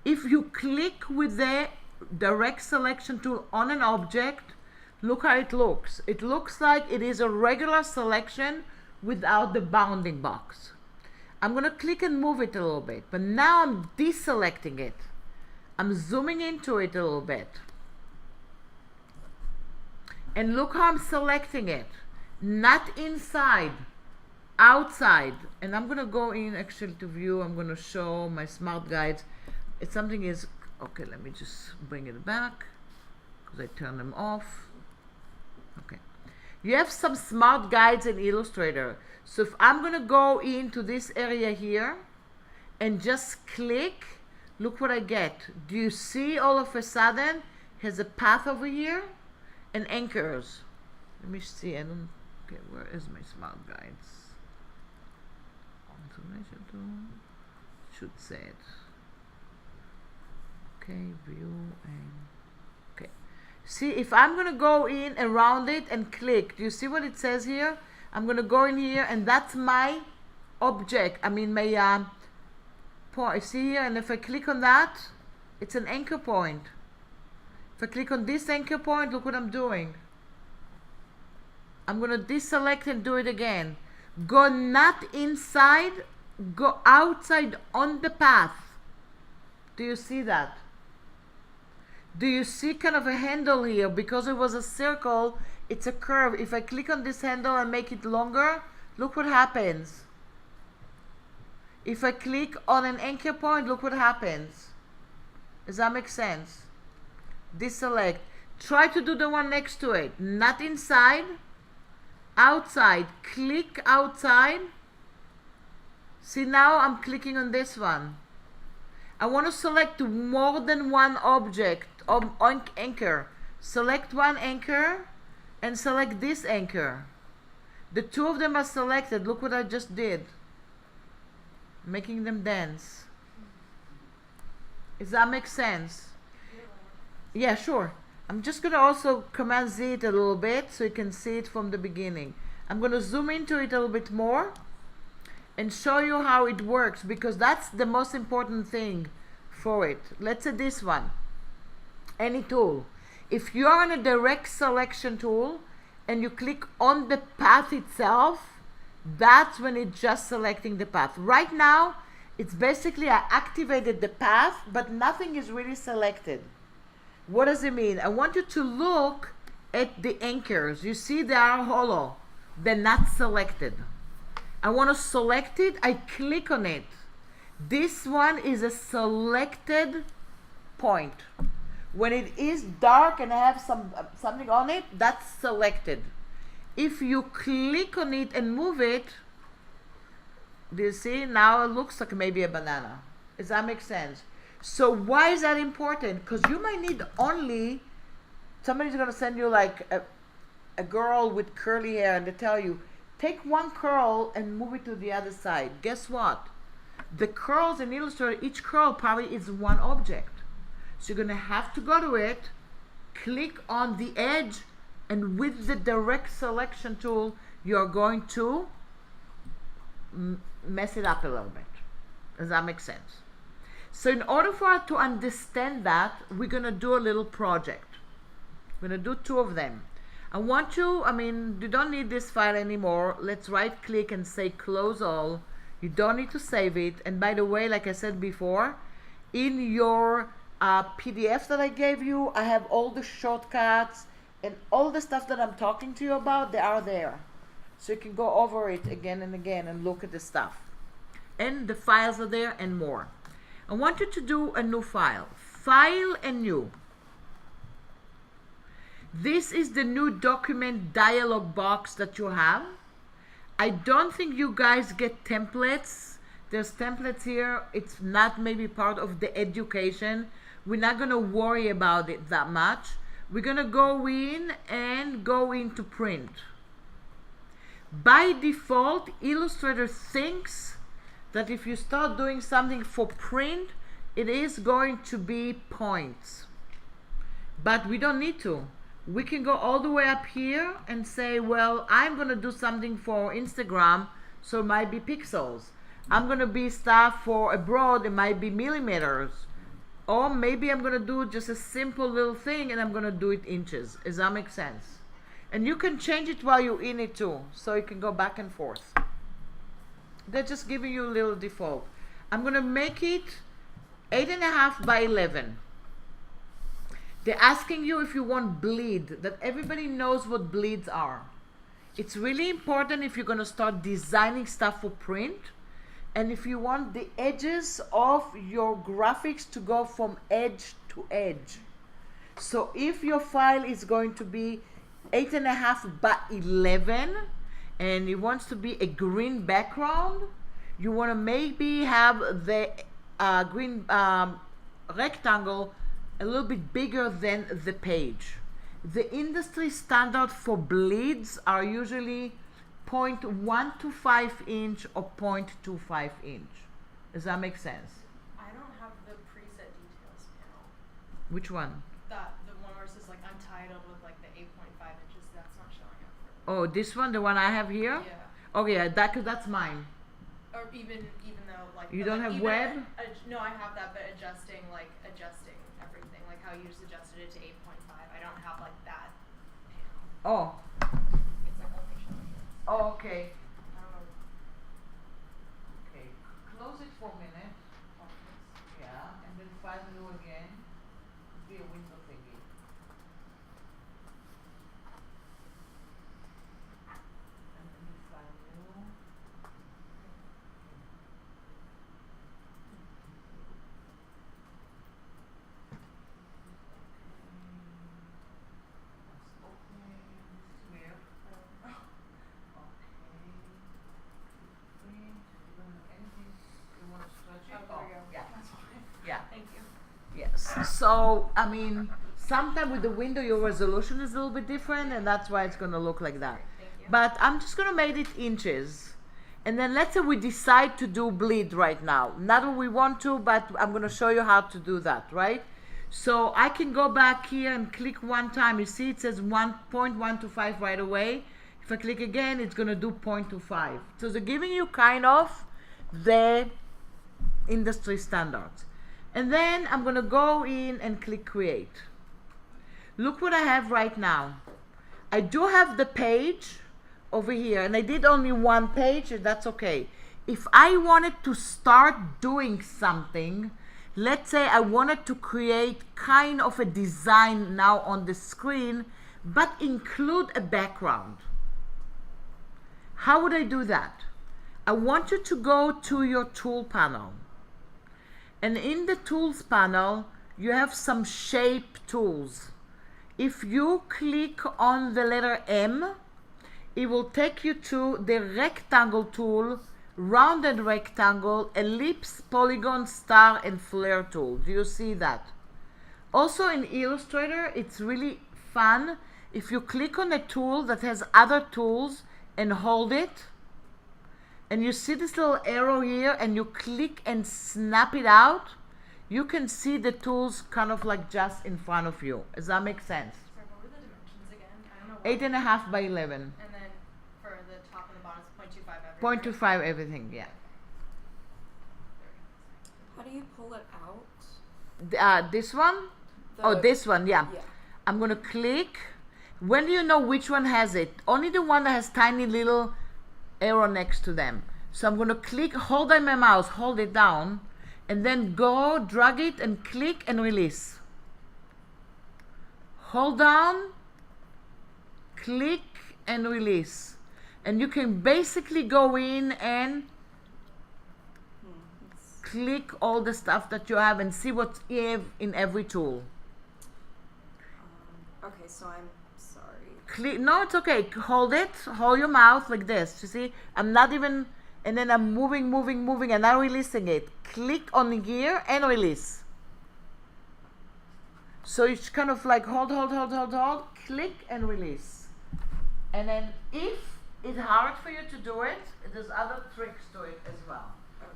If you click with the direct selection tool on an object, look how it looks. It looks like it is a regular selection without the bounding box. I'm going to click and move it a little bit, but now I'm deselecting it. I'm zooming into it a little bit. And look how I'm selecting it. Not inside, outside. And I'm going to go in actually to View. I'm going to show my smart guides. If something is, okay, let me just bring it back because I turn them off. Okay. You have some smart guides in Illustrator. So if I'm going to go into this area here and just click, look what I get. Do you see all of a sudden has a path over here and anchors? Let me see. I don't, okay, where is my smart guides? Information tool should say it. Okay, View and okay. See, if I'm going to go in around it and click, do you see what it says here? I'm going to go in here, and that's my object. I mean, my point. See here, and if I click on that, It's an anchor point. If I click on this anchor point, look what I'm doing. I'm going to deselect and do it again. Go not inside, go outside on the path. Do you see that? Do you see kind of a handle here? Because it was a circle, it's a curve. If I click on this handle and make it longer, look what happens. If I click on an anchor point, look what happens. Does that make sense? Deselect. Try to do the one next to it. Not inside, outside. Click outside. See, now I'm clicking on this one. I want to select more than one object of anchor. Select one anchor and select this anchor. The two of them are selected. Look what I just did. Making them dance. Does that make sense? Yeah, sure. I'm just going to also Command Z it a little bit so you can see it from the beginning. I'm going to zoom into it a little bit more and show you how it works, because that's the most important thing for it. Let's say this one. Any tool. If you're on a direct selection tool and you click on the path itself, that's when it's just selecting the path. Right now, it's basically I activated the path, but nothing is really selected. What does it mean? I want you to look at the anchors. You see they are hollow. They're not selected. I want to select it. I click on it. This one is a selected point. When it is dark and I have something on it, that's selected. If you click on it and move it, do you see? Now it looks like maybe a banana. Does that make sense? So why is that important? Because you might need only, somebody's going to send you like a girl with curly hair and they tell you, take one curl and move it to the other side. Guess what? The curls in Illustrator, each curl probably is one object. So you're going to have to go to it, click on the edge, and with the direct selection tool, you're going to mess it up a little bit. Does that make sense? So in order for us to understand that, we're going to do a little project. We're going to do two of them. I want you, you don't need this file anymore. Let's right click and say close all. You don't need to save it. And by the way, like I said before, in your PDF that I gave you, I have all the shortcuts and all the stuff that I'm talking to you about, they are there. So you can go over it again and again and look at the stuff. And the files are there and more. I want you to do a new file. File and new. This is the new document dialog box that you have. I don't think you guys get templates. There's templates here. It's not maybe part of the education. We're not going to worry about it that much. We're going to go in and go into print. By default, Illustrator thinks that if you start doing something for print, it is going to be points. But we don't need to. We can go all the way up here and say, well, I'm going to do something for Instagram, so it might be pixels. I'm going to be stuff for abroad, it might be millimeters. Or maybe I'm going to do just a simple little thing and I'm going to do it inches. Does that make sense? And you can change it while you're in it too, so you can go back and forth. They're just giving you a little default. I'm going to make it 8.5 by 11. They're asking you if you want bleed, that everybody knows what bleeds are. It's really important if you're going to start designing stuff for print, and if you want the edges of your graphics to go from edge to edge. So if your file is going to be 8.5 by 11, and it wants to be a green background, you want to maybe have the green rectangle a little bit bigger than the page. The industry standard for bleeds are usually 0.125 inch or 0.25 inch. Does that make sense? I don't have the preset details panel. Which one? The one where it says like untitled with like the 8.5 inches. That's not showing up. Oh, this one, the one I have here? Yeah. Oh yeah, that's mine. Or or even though like You but, don't like, have even web? No, I have that, but adjusting everything, like how you just adjusted it to 8.5. I don't have like that panel. Oh. It's like only showing this. Oh, okay. I don't know. Okay. Close it for a minute. Yeah, and then file new again. Be a window thingy. And then you file new. Yeah. Thank you. Yes. So, I mean, sometimes with the window, your resolution is a little bit different, and that's why it's going to look like that. Thank you. But I'm just going to make it inches. And then let's say we decide to do bleed right now. Not what we want to, but I'm going to show you how to do that, right? So I can go back here and click one time. You see it says 1.125 right away. If I click again, it's going to do 0.25. So they're giving you kind of the industry standards. And then I'm going to go in and click create. Look what I have right now. I do have the page over here, and I did only one page, and that's okay. If I wanted to start doing something, let's say I wanted to create kind of a design now on the screen, but include a background. How would I do that? I want you to go to your tool panel. And in the tools panel, you have some shape tools. If you click on the letter M, it will take you to the rectangle tool, rounded rectangle, ellipse, polygon, star, and flare tool. Do you see that? Also in Illustrator, it's really fun. If you click on a tool that has other tools and hold it, and you see this little arrow here, and you click and snap it out, you can see the tools kind of like just in front of you. Does that make sense? Sorry, what were the dimensions again? I don't know. 8.5 by 11. And then for the top and the bottom, it's 0.25 everywhere. 0.25 everything, yeah. How do you pull it out? This one? The- This one, yeah. Yeah. I'm gonna click. When do you know which one has it? Only the one that has tiny little arrow next to them. So I'm gonna click, hold on my mouse, hold it down, and then go, drag it, and click and release. Hold down, click and release. And you can basically go in and click all the stuff that you have and see what's in every tool. Okay, so I'm sorry. Click, no, it's okay. Hold it, hold your mouth like this. You see, I'm not even, and then I'm moving, and now releasing it. Click on here and release. So it's kind of like hold, click and release. And then if it's hard for you to do it, there's other tricks to it as well.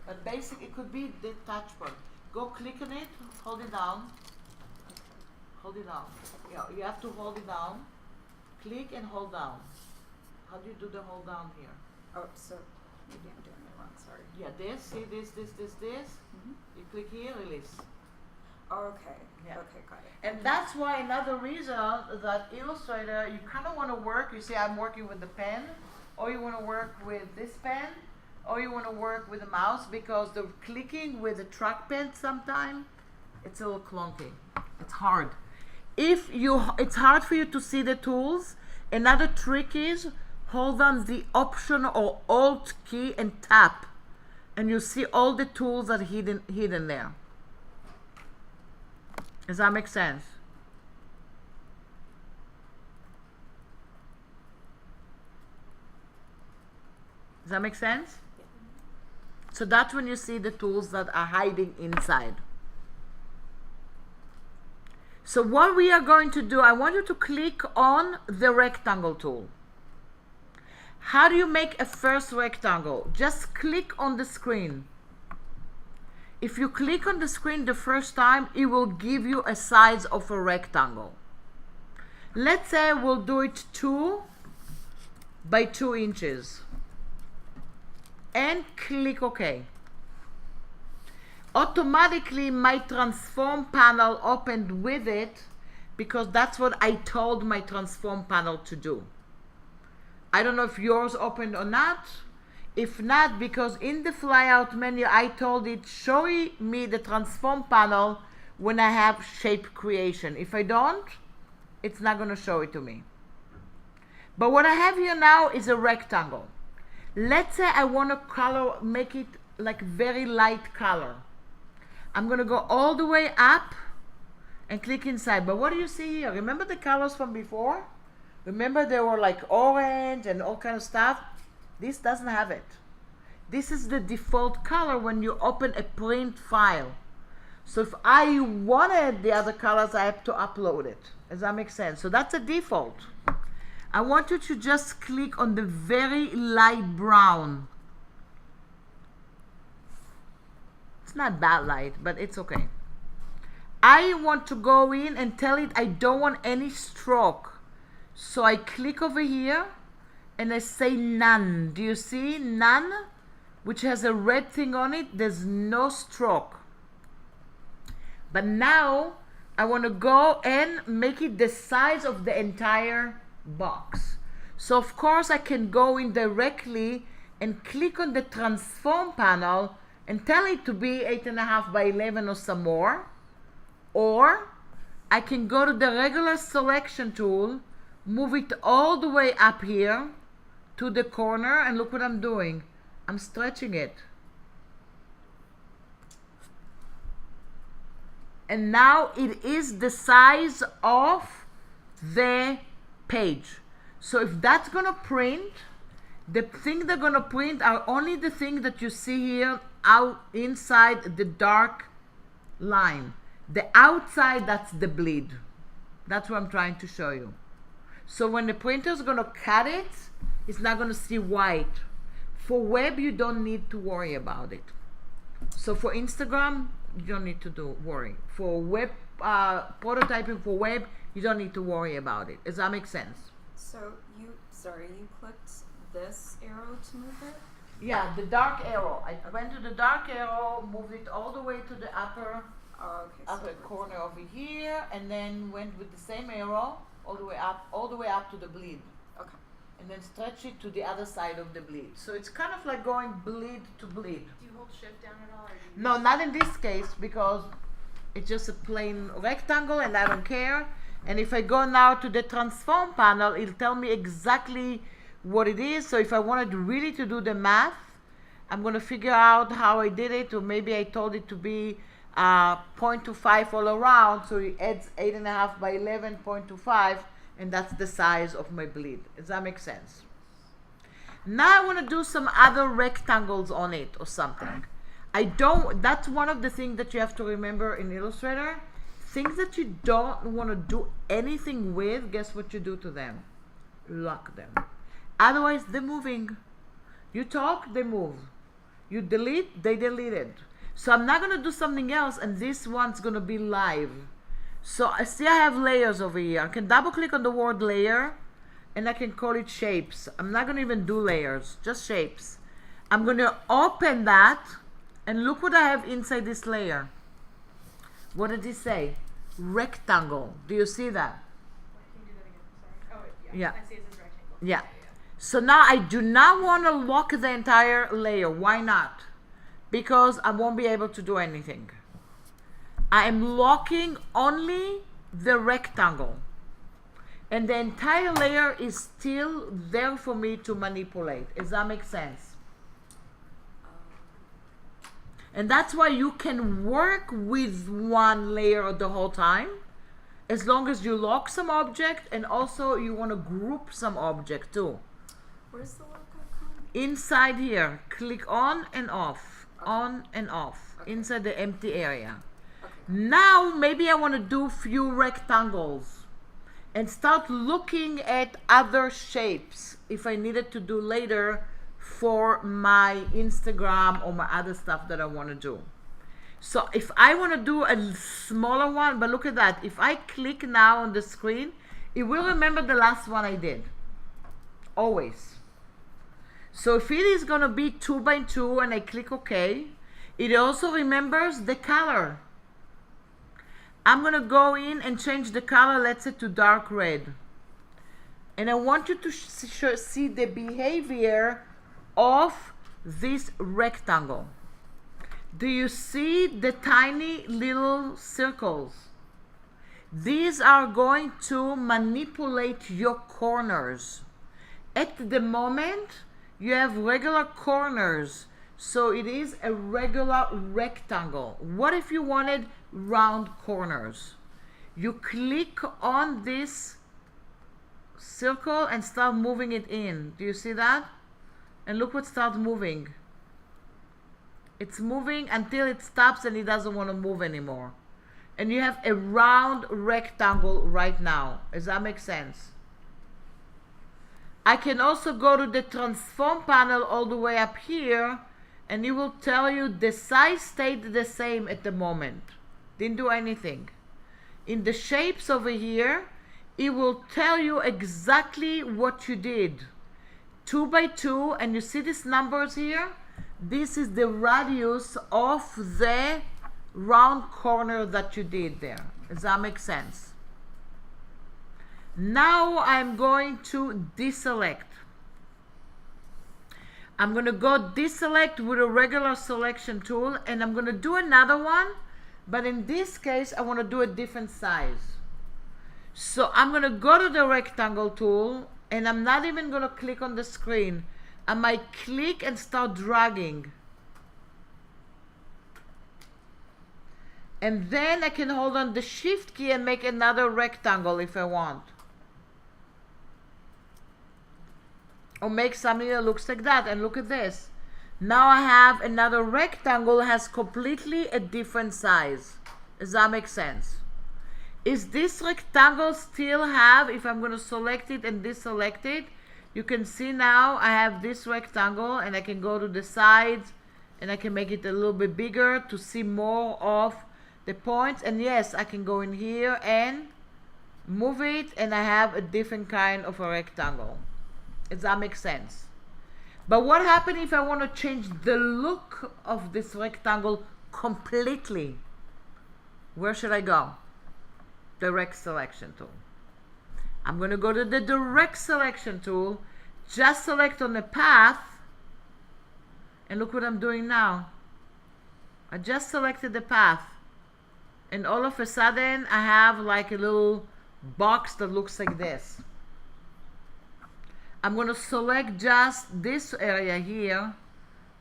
But basically, it could be the touch point. Go click on it, hold it down. Hold it down. Yeah, you have to hold it down. Click and hold down. How do you do the hold down here? Oh, so maybe I'm doing it wrong. Sorry. Yeah, this, see this. Mm-hmm. You click here, release. Okay. Yeah. Okay, got it. And that's why another reason that Illustrator, you kind of want to work, you see I'm working with the pen, or you want to work with this pen, or you want to work with the mouse, because the clicking with the trackpad sometimes, it's a little clunky. It's hard. It's hard for you to see the tools. Another trick is hold on the Option or Alt key and tap, and you see all the tools that are hidden there. Does that make sense? Does that make sense? So that's when you see the tools that are hiding inside. So what we are going to do, I want you to click on the rectangle tool. How do you make a first rectangle? Just click on the screen. If you click on the screen the first time, it will give you a size of a rectangle. Let's say we'll do it 2 by 2 inches. and click OK. Automatically my transform panel opened with it because that's what I told my transform panel to do. I don't know if yours opened or not. If not, because in the flyout menu I told it show me the transform panel when I have shape creation. If I don't, it's not going to show it to me. But what I have here now is a rectangle. Let's say I want to color, make it like very light color. I'm going to go all the way up and click inside. But what do you see here? Remember the colors from before? Remember they were like orange and all kind of stuff? This doesn't have it. This is the default color when you open a print file. So if I wanted the other colors, I have to upload it. Does that make sense? So that's a default. I want you to just click on the very light brown. It's not that light, but it's okay. I want to go in and tell it I don't want any stroke. So I click over here and I say none. Do you see none? Which has a red thing on it. There's no stroke. But now I want to go and make it the size of the entire box. So of course I can go in directly and click on the transform panel and tell it to be 8.5 by 11 or some more. Or I can go to the regular selection tool, move it all the way up here to the corner, and look what I'm doing. I'm stretching it. And now it is the size of the page. So if that's gonna print, the thing they're gonna print are only the thing that you see here out inside the dark line. The outside, that's the bleed. That's what I'm trying to show you. So when the printer is gonna cut it, it's not gonna see white. For web, you don't need to worry about it. So for Instagram, you don't need to worry. For web prototyping for web, you don't need to worry about it. Does that make sense? So you clicked this arrow to move it? Yeah, the dark arrow. I went to the dark arrow, moved it all the way to the upper corner over here, and then went with the same arrow all the way up to the bleed. Okay. And then stretch it to the other side of the bleed. So it's kind of like going bleed to bleed. Do you hold shift down at all? Or do you No, not in this case, because it's just a plain rectangle and I don't care. And if I go now to the transform panel, it'll tell me exactly what it is. So if I wanted really to do the math, I'm going to figure out how I did it, or maybe I told it to be 0.25 all around, so it adds 8.5 by 11, 0.25, and that's the size of my bleed. Does that make sense? Now I want to do some other rectangles on it or something. That's one of the things that you have to remember in Illustrator. Things that you don't want to do anything with, guess what you do to them? Lock them. Otherwise, they're moving. You talk, they move. You delete, they deleted. So I'm not going to do something else, and this one's going to be live. So I see I have layers over here. I can double click on the word layer, and I can call it shapes. I'm not going to even do layers, just shapes. I'm going to open that, and look what I have inside this layer. What did it say? Rectangle. Do you see that? Can you do that again? Sorry. Oh, Yeah. I see it says rectangle. Yeah. So now I do not want to lock the entire layer. Why not? Because I won't be able to do anything. I am locking only the rectangle. And the entire layer is still there for me to manipulate. Does that make sense? And that's why you can work with one layer the whole time, as long as you lock some object, and also you want to group some object too. Where's the lock icon? Inside here, click on and off, on and off, inside the empty area. Okay. Now maybe I want to do few rectangles and start looking at other shapes if I needed to do later for my Instagram or my other stuff that I want to do. So if I want to do a smaller one, but look at that, if I click now on the screen, it will remember the last one I did, always. So if it is going to be 2 by 2 and I click OK, it also remembers the color. I'm going to go in and change the color, let's say to dark red. And I want you to see the behavior of this rectangle. Do you see the tiny little circles? These are going to manipulate your corners. At the moment, you have regular corners, so it is a regular rectangle. What if you wanted round corners? You click on this circle and start moving it in. Do you see that? And look what starts moving. It's moving until it stops and it doesn't want to move anymore. And you have a round rectangle right now. Does that make sense? I can also go to the transform panel all the way up here, and it will tell you the size stayed the same at the moment. Didn't do anything. In the shapes over here, it will tell you exactly what you did. 2 by 2, and you see these numbers here? This is the radius of the round corner that you did there. Does that make sense? Now I'm going to deselect. I'm going to go deselect with a regular selection tool, and I'm going to do another one, but in this case I want to do a different size. So I'm going to go to the rectangle tool, and I'm not even going to click on the screen. I might click and start dragging. And then I can hold on the shift key and make another rectangle if I want. Or make something that looks like that. And look at this. Now I have another rectangle that has completely a different size. Does that make sense? Is this rectangle still have, if I'm going to select it and deselect it, you can see now I have this rectangle, and I can go to the sides and I can make it a little bit bigger to see more of the points. And yes, I can go in here and move it, and I have a different kind of a rectangle. Does that make sense? But what happens if I want to change the look of this rectangle completely? Where should I go? Direct selection tool. I'm going to go to the direct selection tool, just select on the path, and look what I'm doing now. I just selected the path, and all of a sudden I have like a little box that looks like this. I'm going to select just this area here,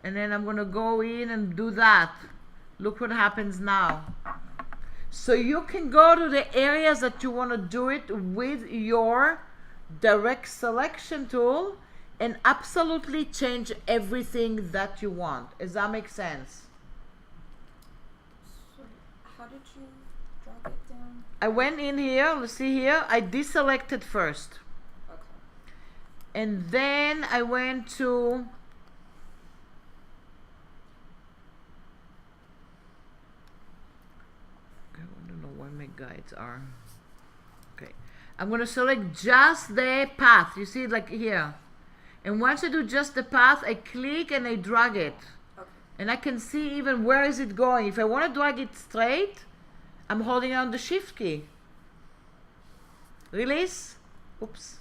and then I'm going to go in and do that. Look what happens now. So you can go to the areas that you want to do it with your direct selection tool and absolutely change everything that you want. Does that make sense? So how did you drag it down? I went in here, let's see here, I deselected first. Okay. And then I went to my guides are. Okay, I'm going to select just the path. You see it like here. And once I do just the path, I click and I drag it. Okay. And I can see even where is it going. If I want to drag it straight, I'm holding on the shift key. Release. Oops.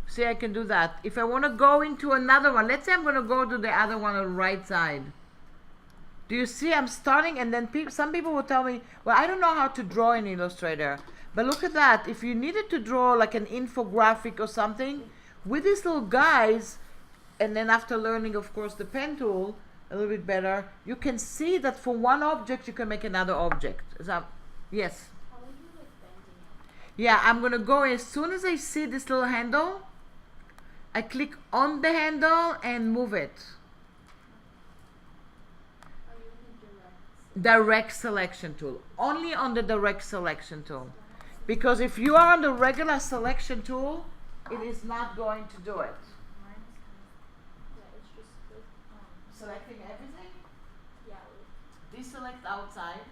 See, I can do that. If I want to go into another one, let's say I'm going to go to the other one on the right side. Do you see I'm starting, and then some people will tell me, well, I don't know how to draw in Illustrator. But look at that. If you needed to draw like an infographic or something, with these little guys, and then after learning, of course, the pen tool a little bit better, you can see that for one object, you can make another object. Is that, yes? How would you like bending it? Yeah, I'm going to go, as soon as I see this little handle, I click on the handle and move it. Are you in the Direct selection tool. Only on the direct selection tool. Because if you are on the regular selection tool, it is not going to do it. Mine is kind of, yeah, it's just with, Selecting everything? yeah, with deselect outside.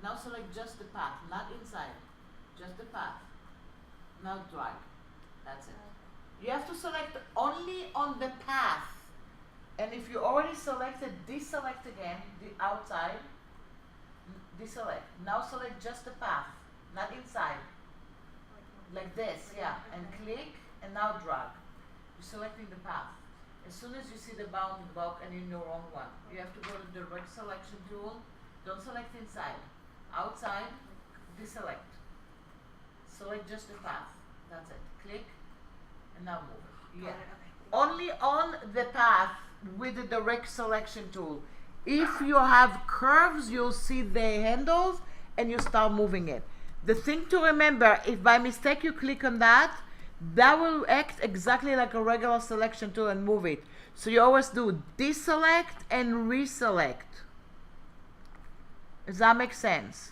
Now select just the path, not inside, just the path. Now drag. That's it. You have to select only on the path. And if you already selected, deselect again, the outside, deselect. Now select just the path, not inside. Like this, yeah. And click, and now drag. You're selecting the path. As soon as you see the bounding block and you're in the wrong one, you have to go to the direct selection tool. Don't select inside. Outside, deselect. Select just the path. That's it. Click, and now move it. Yeah. Only on the path with the direct selection tool. If you have curves, you'll see the handles and you start moving it. The thing to remember, if by mistake you click on that, that will act exactly like a regular selection tool and move it. So you always do deselect and reselect. Does that make sense?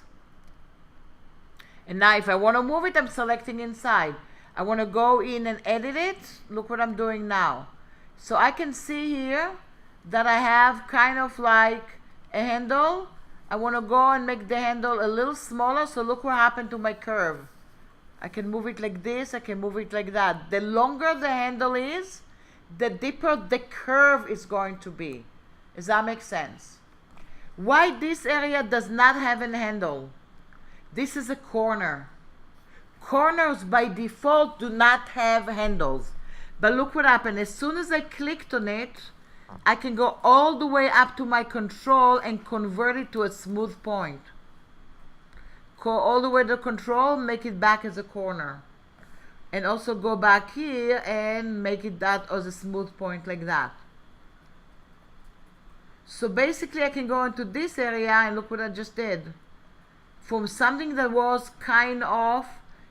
And now if I want to move it, I'm selecting inside. I want to go in and edit it. Look what I'm doing now. So I can see here that I have kind of like a handle. I want to go and make the handle a little smaller. So look what happened to my curve. I can move it like this. I can move it like that. The longer the handle is, the deeper the curve is going to be. Does that make sense? Why this area does not have a handle? This is a corner. Corners by default do not have handles. But look what happened. As soon as I clicked on it, I can go all the way up to my control and convert it to a smooth point. Go all the way to control, make it back as a corner. And also go back here and make it that as a smooth point like that. So basically I can go into this area and look what I just did. From something that was kind of,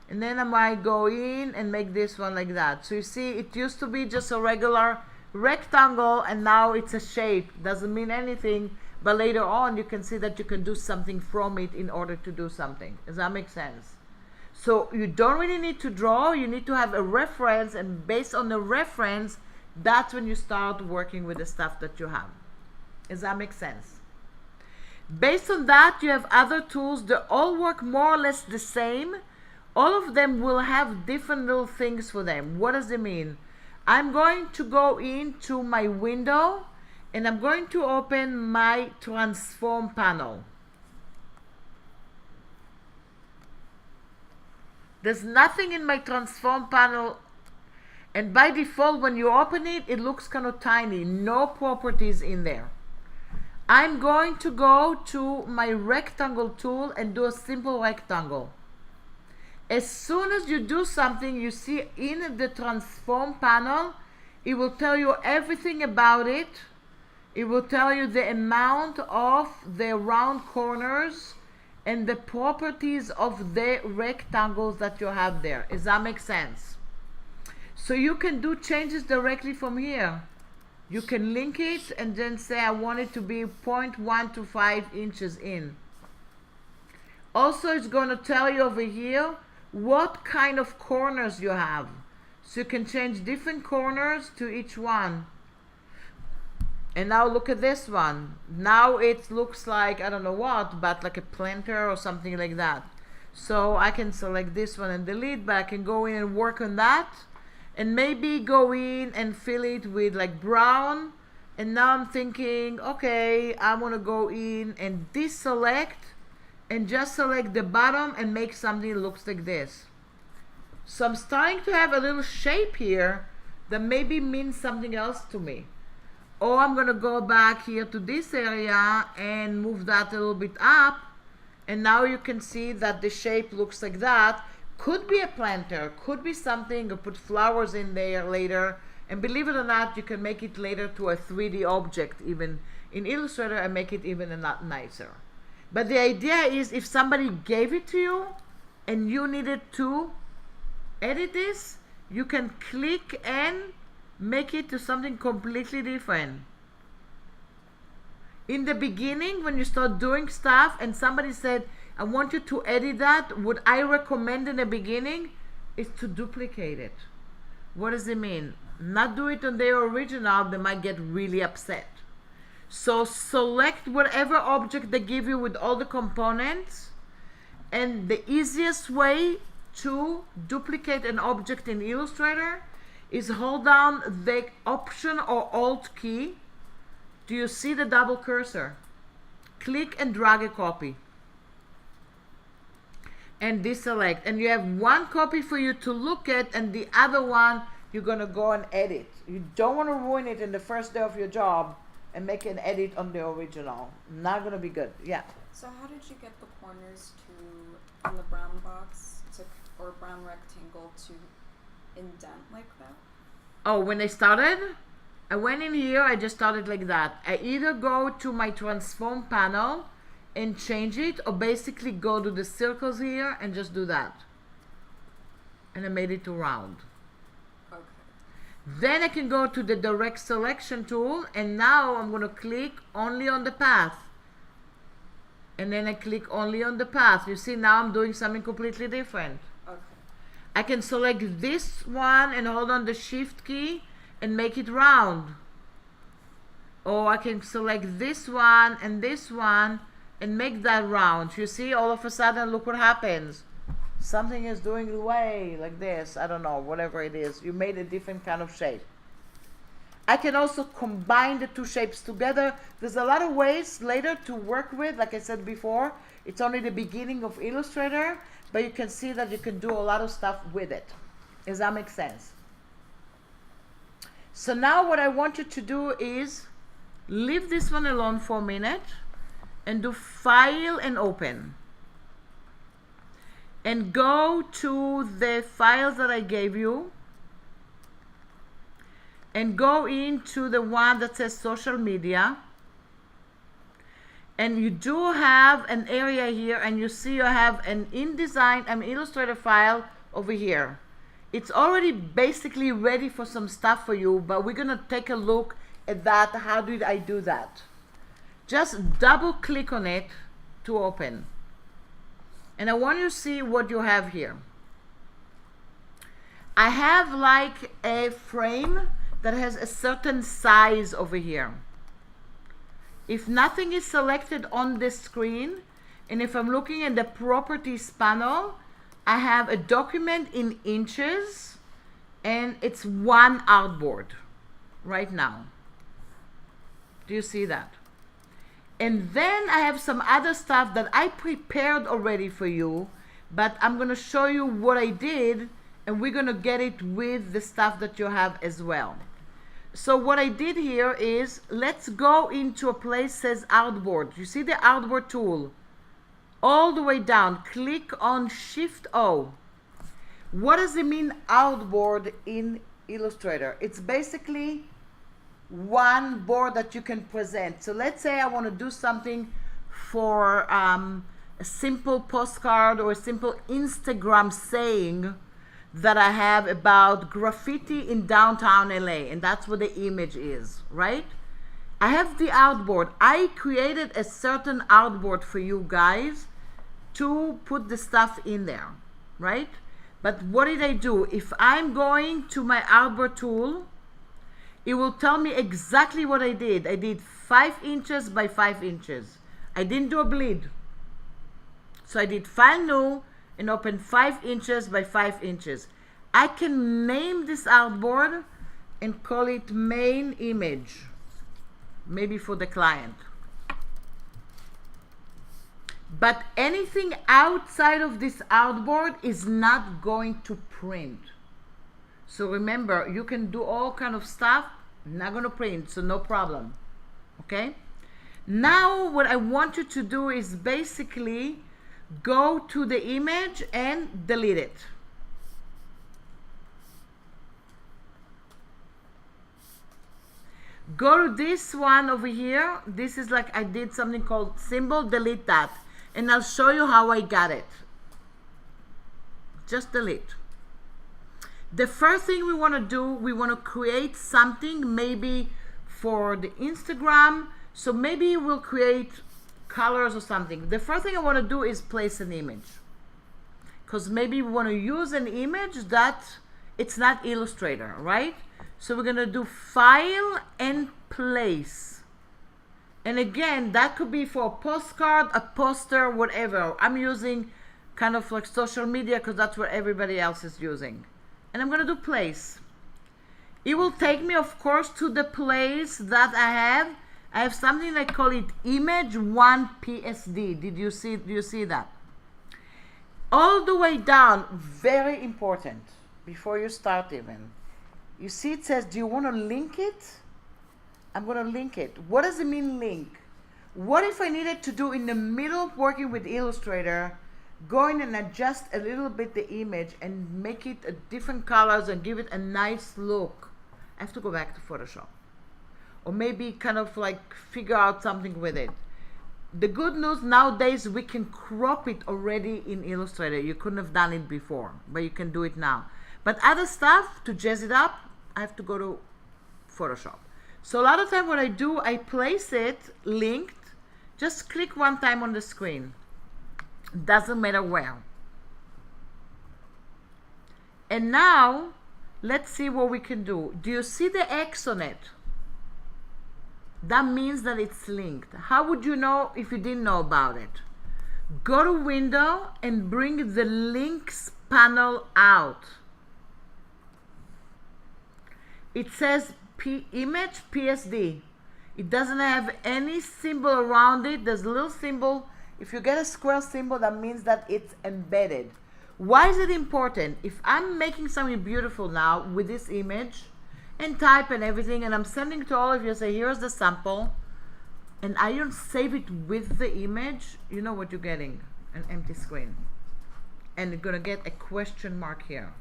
and then I might go in and make this one like that. So you see, it used to be just a regular rectangle and now it's a shape. Doesn't mean anything, but later on you can see that you can do something from it in order to do something. Does that make sense? So you don't really need to draw, you need to have a reference, and based on the reference, that's when you start working with the stuff that you have. Does that make sense? Based on that, you have other tools that all work more or less the same. All of them will have different little things for them. What does it mean? I'm going to go into my window and I'm going to open my transform panel. There's nothing in my transform panel, and by default when you open it, it looks kind of tiny, no properties in there. I'm going to go to my rectangle tool and do a simple rectangle. As soon as you do something, you see in the transform panel, it will tell you everything about it. It will tell you the amount of the round corners and the properties of the rectangles that you have there. Does that make sense? So you can do changes directly from here. You can link it and then say I want it to be 0.1 to 5 inches in. Also, it's going to tell you over here what kind of corners you have. So you can change different corners to each one. And now look at this one. Now it looks like, I don't know what, but like a planter or something like that. So I can select this one and delete, but I can go in and work on that. And maybe go in and fill it with like brown. And now I'm thinking, okay, I want to go in and deselect and just select the bottom and make something that looks like this. So I'm starting to have a little shape here that maybe means something else to me. Or I'm going to go back here to this area and move that a little bit up. And now you can see that the shape looks like that. Could be a planter, could be something, or put flowers in there later. And believe it or not, you can make it later to a 3D object even in Illustrator and make it even a lot nicer. But the idea is if somebody gave it to you and you needed to edit this, you can click and make it to something completely different. In the beginning, when you start doing stuff and somebody said, I want you to edit that, what I recommend in the beginning is to duplicate it. What does it mean? Not do it on their original, they might get really upset. So select whatever object they give you with all the components, and the easiest way to duplicate an object in Illustrator is hold down the Option or Alt key. Do you see the double cursor? Click and drag a copy. And deselect. And you have one copy for you to look at, and the other one you're going to go and edit. You don't want to ruin it in the first day of your job and make an edit on the original. Not going to be good. Yeah. So how did you get the corners to, in the brown box, to, or brown rectangle, to indent like that? Oh, when I started, I went in here, I just started like that. I either go to my transform panel and change it, or basically go to the circles here and just do that. And I made it to round. Okay. Then I can go to the direct selection tool, and now I'm going to click only on the path. And then I click only on the path. You see, now I'm doing something completely different. Okay. I can select this one and hold on the shift key and make it round. Or I can select this one and make that round. You see, all of a sudden, look what happens. Something is doing away like this. I don't know, whatever it is. You made a different kind of shape. I can also combine the two shapes together. There's a lot of ways later to work with. Like I said before, it's only the beginning of Illustrator, but you can see that you can do a lot of stuff with it. Does that make sense? So now what I want you to do is leave this one alone for a minute and do File and Open. And go to the files that I gave you and go into the one that says social media. And you do have an area here, and you see you have an Illustrator file over here. It's already basically ready for some stuff for you, but we're gonna take a look at that. How did I do that? Just double click on it to open. And I want you to see what you have here. I have like a frame that has a certain size over here. If nothing is selected on this screen, and if I'm looking at the properties panel, I have a document in inches, and it's one artboard right now. Do you see that? And then I have some other stuff that I prepared already for you, but I'm going to show you what I did, and we're going to get it with the stuff that you have as well. So what I did here is, let's go into a place that says Artboard. You see the Artboard tool? All the way down, click on Shift O. What does it mean, Artboard in Illustrator? It's basically one board that you can present. So let's say I want to do something for a simple postcard or a simple Instagram saying that I have about graffiti in downtown LA, and that's what the image is, right? I have the artboard. I created a certain artboard for you guys to put the stuff in there, right? But what did I do? If I'm going to my artboard tool, it will tell me exactly what I did. I did 5 inches by 5 inches. I didn't do a bleed. So I did File New and open 5 inches by 5 inches. I can name this artboard and call it main image, maybe for the client. But anything outside of this artboard is not going to print. So remember, you can do all kind of stuff, not going to print, so no problem. Okay? Now what I want you to do is basically go to the image and delete it. Go to this one over here. This is like I did something called symbol, delete that. And I'll show you how I got it. Just delete. The first thing we want to do, we want to create something maybe for the Instagram. So maybe we'll create colors or something. The first thing I want to do is place an image, because maybe we want to use an image that it's not Illustrator, right? So we're going to do File and Place. And again, that could be for a postcard, a poster, whatever. I'm using kind of like social media because that's what everybody else is using. And I'm going to do place. It will take me, of course, to the place that I have. I have something I call it image 1 PSD. Do you see that? All the way down, very important, before you start even. You see it says, do you want to link it? I'm going to link it. What does it mean link? What if I needed to do in the middle of working with Illustrator, go in and adjust a little bit the image and make it a different colors and give it a nice look? I have to go back to Photoshop. Or maybe kind of like figure out something with it. The good news nowadays, we can crop it already in Illustrator. You couldn't have done it before, but you can do it now. But other stuff, to jazz it up, I have to go to Photoshop. So a lot of time what I do, I place it linked. Just click one time on the screen. Doesn't matter where. And now, let's see what we can do. Do you see the X on it? That means that it's linked. How would you know if you didn't know about it? Go to Window and bring the Links panel out. It says Image PSD. It doesn't have any symbol around it. There's a little symbol. If you get a square symbol, that means that it's embedded. Why is it important? If I'm making something beautiful now with this image and type and everything, and I'm sending to all of you, say, here's the sample, and I don't save it with the image, you know what you're getting, an empty screen. And you're gonna get a question mark here.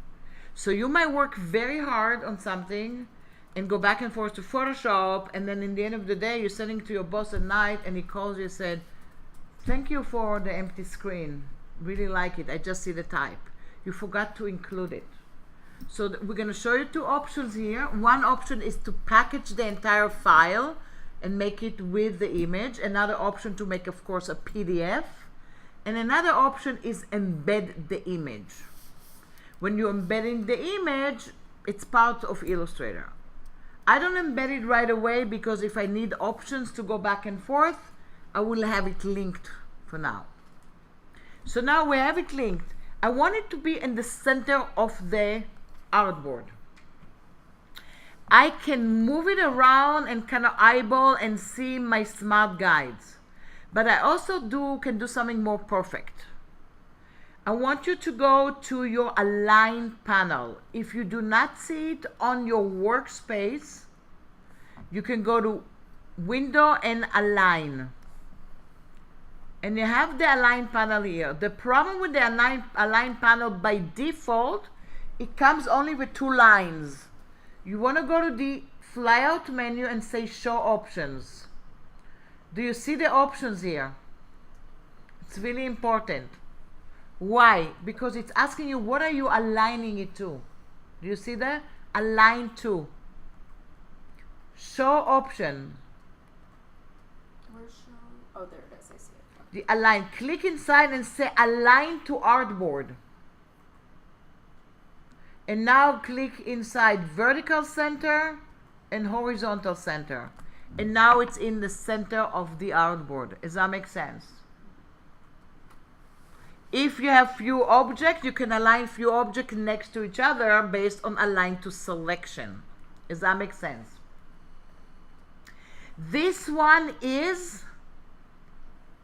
So you might work very hard on something and go back and forth to Photoshop, and then in the end of the day, you're sending to your boss at night, and he calls you and said, thank you for the empty screen. Really like it. I just see the type. You forgot to include it. So we're going to show you two options here. One option is to package the entire file and make it with the image. Another option to make, of course, a PDF. And another option is embed the image. When you're embedding the image, it's part of Illustrator. I don't embed it right away because if I need options to go back and forth, I will have it linked for now. So now we have it linked. I want it to be in the center of the artboard. I can move it around and kind of eyeball and see my smart guides. But I also can do something more perfect. I want you to go to your Align panel. If you do not see it on your Workspace, you can go to Window and Align. And you have the Align panel here. The problem with the Align panel by default, it comes only with two lines. You want to go to the flyout menu and say Show Options. Do you see the options here? It's really important. Why? Because it's asking you, what are you aligning it to? Do you see that? Align to. Show Option. Where's show? Oh, there it is. I see it. The Align. Click inside and say Align to Artboard. And now click inside Vertical Center and Horizontal Center. And now it's in the center of the artboard. Does that make sense? If you have few objects, you can align few objects next to each other based on Align to Selection. Does that make sense? This one is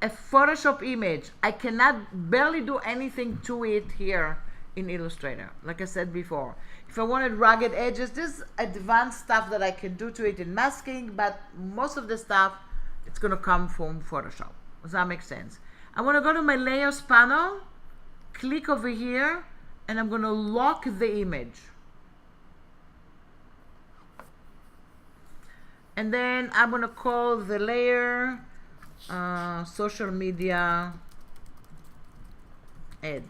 a Photoshop image. I cannot barely do anything to it here in Illustrator. Like I said before, if I wanted rugged edges, there's advanced stuff that I can do to it in masking, but most of the stuff, it's gonna come from Photoshop. Does that make sense? I wanna go to my Layers panel, click over here, and I'm gonna lock the image. And then I'm gonna call the layer Social Media Ad.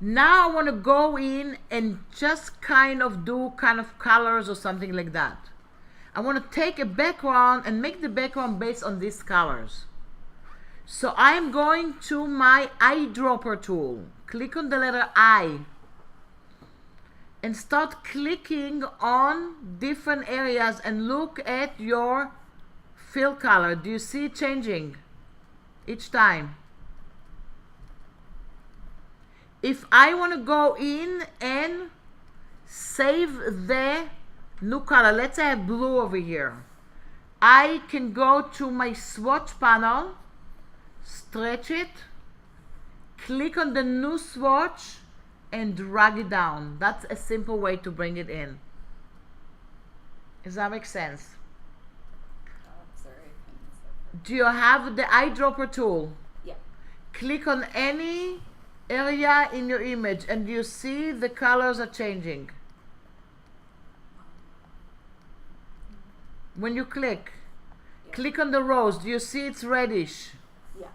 Now I want to go in and just kind of do kind of colors or something like that. I want to take a background and make the background based on these colors. So I'm going to my eyedropper tool. Click on the letter I. and start clicking on different areas and look at your fill color. Do you see it changing each time? If I want to go in and save the new color, let's say I have blue over here, I can go to my swatch panel, stretch it, click on the new swatch, and drag it down. That's a simple way to bring it in. Does that make sense? Sorry. Do you have the eyedropper tool? Yeah. Click on any area in your image and you see the colors are changing. When you click, click on the rose. Do you see it's reddish? Yeah.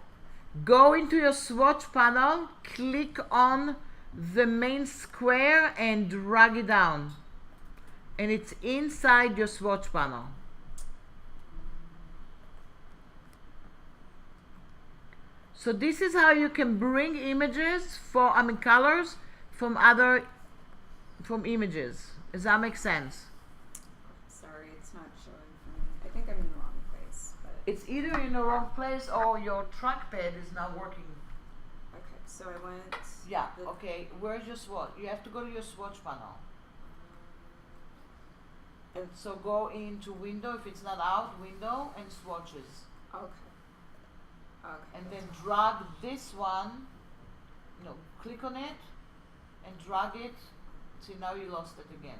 Go into your swatch panel, click on the main square and drag it down. And it's inside your swatch panel. So this is how you can bring images colors from images. Does that make sense? Sorry, it's not showing for me. I think I'm in the wrong place, but It's either in the wrong place or your trackpad is not working. okay. So I went. Yeah, the- okay. Where's your swatch? You have to go to your swatch panel. And so go into window, if it's not out, window and swatches. Okay. Okay. And then drag this one, click on it and drag it. See, now you lost it again.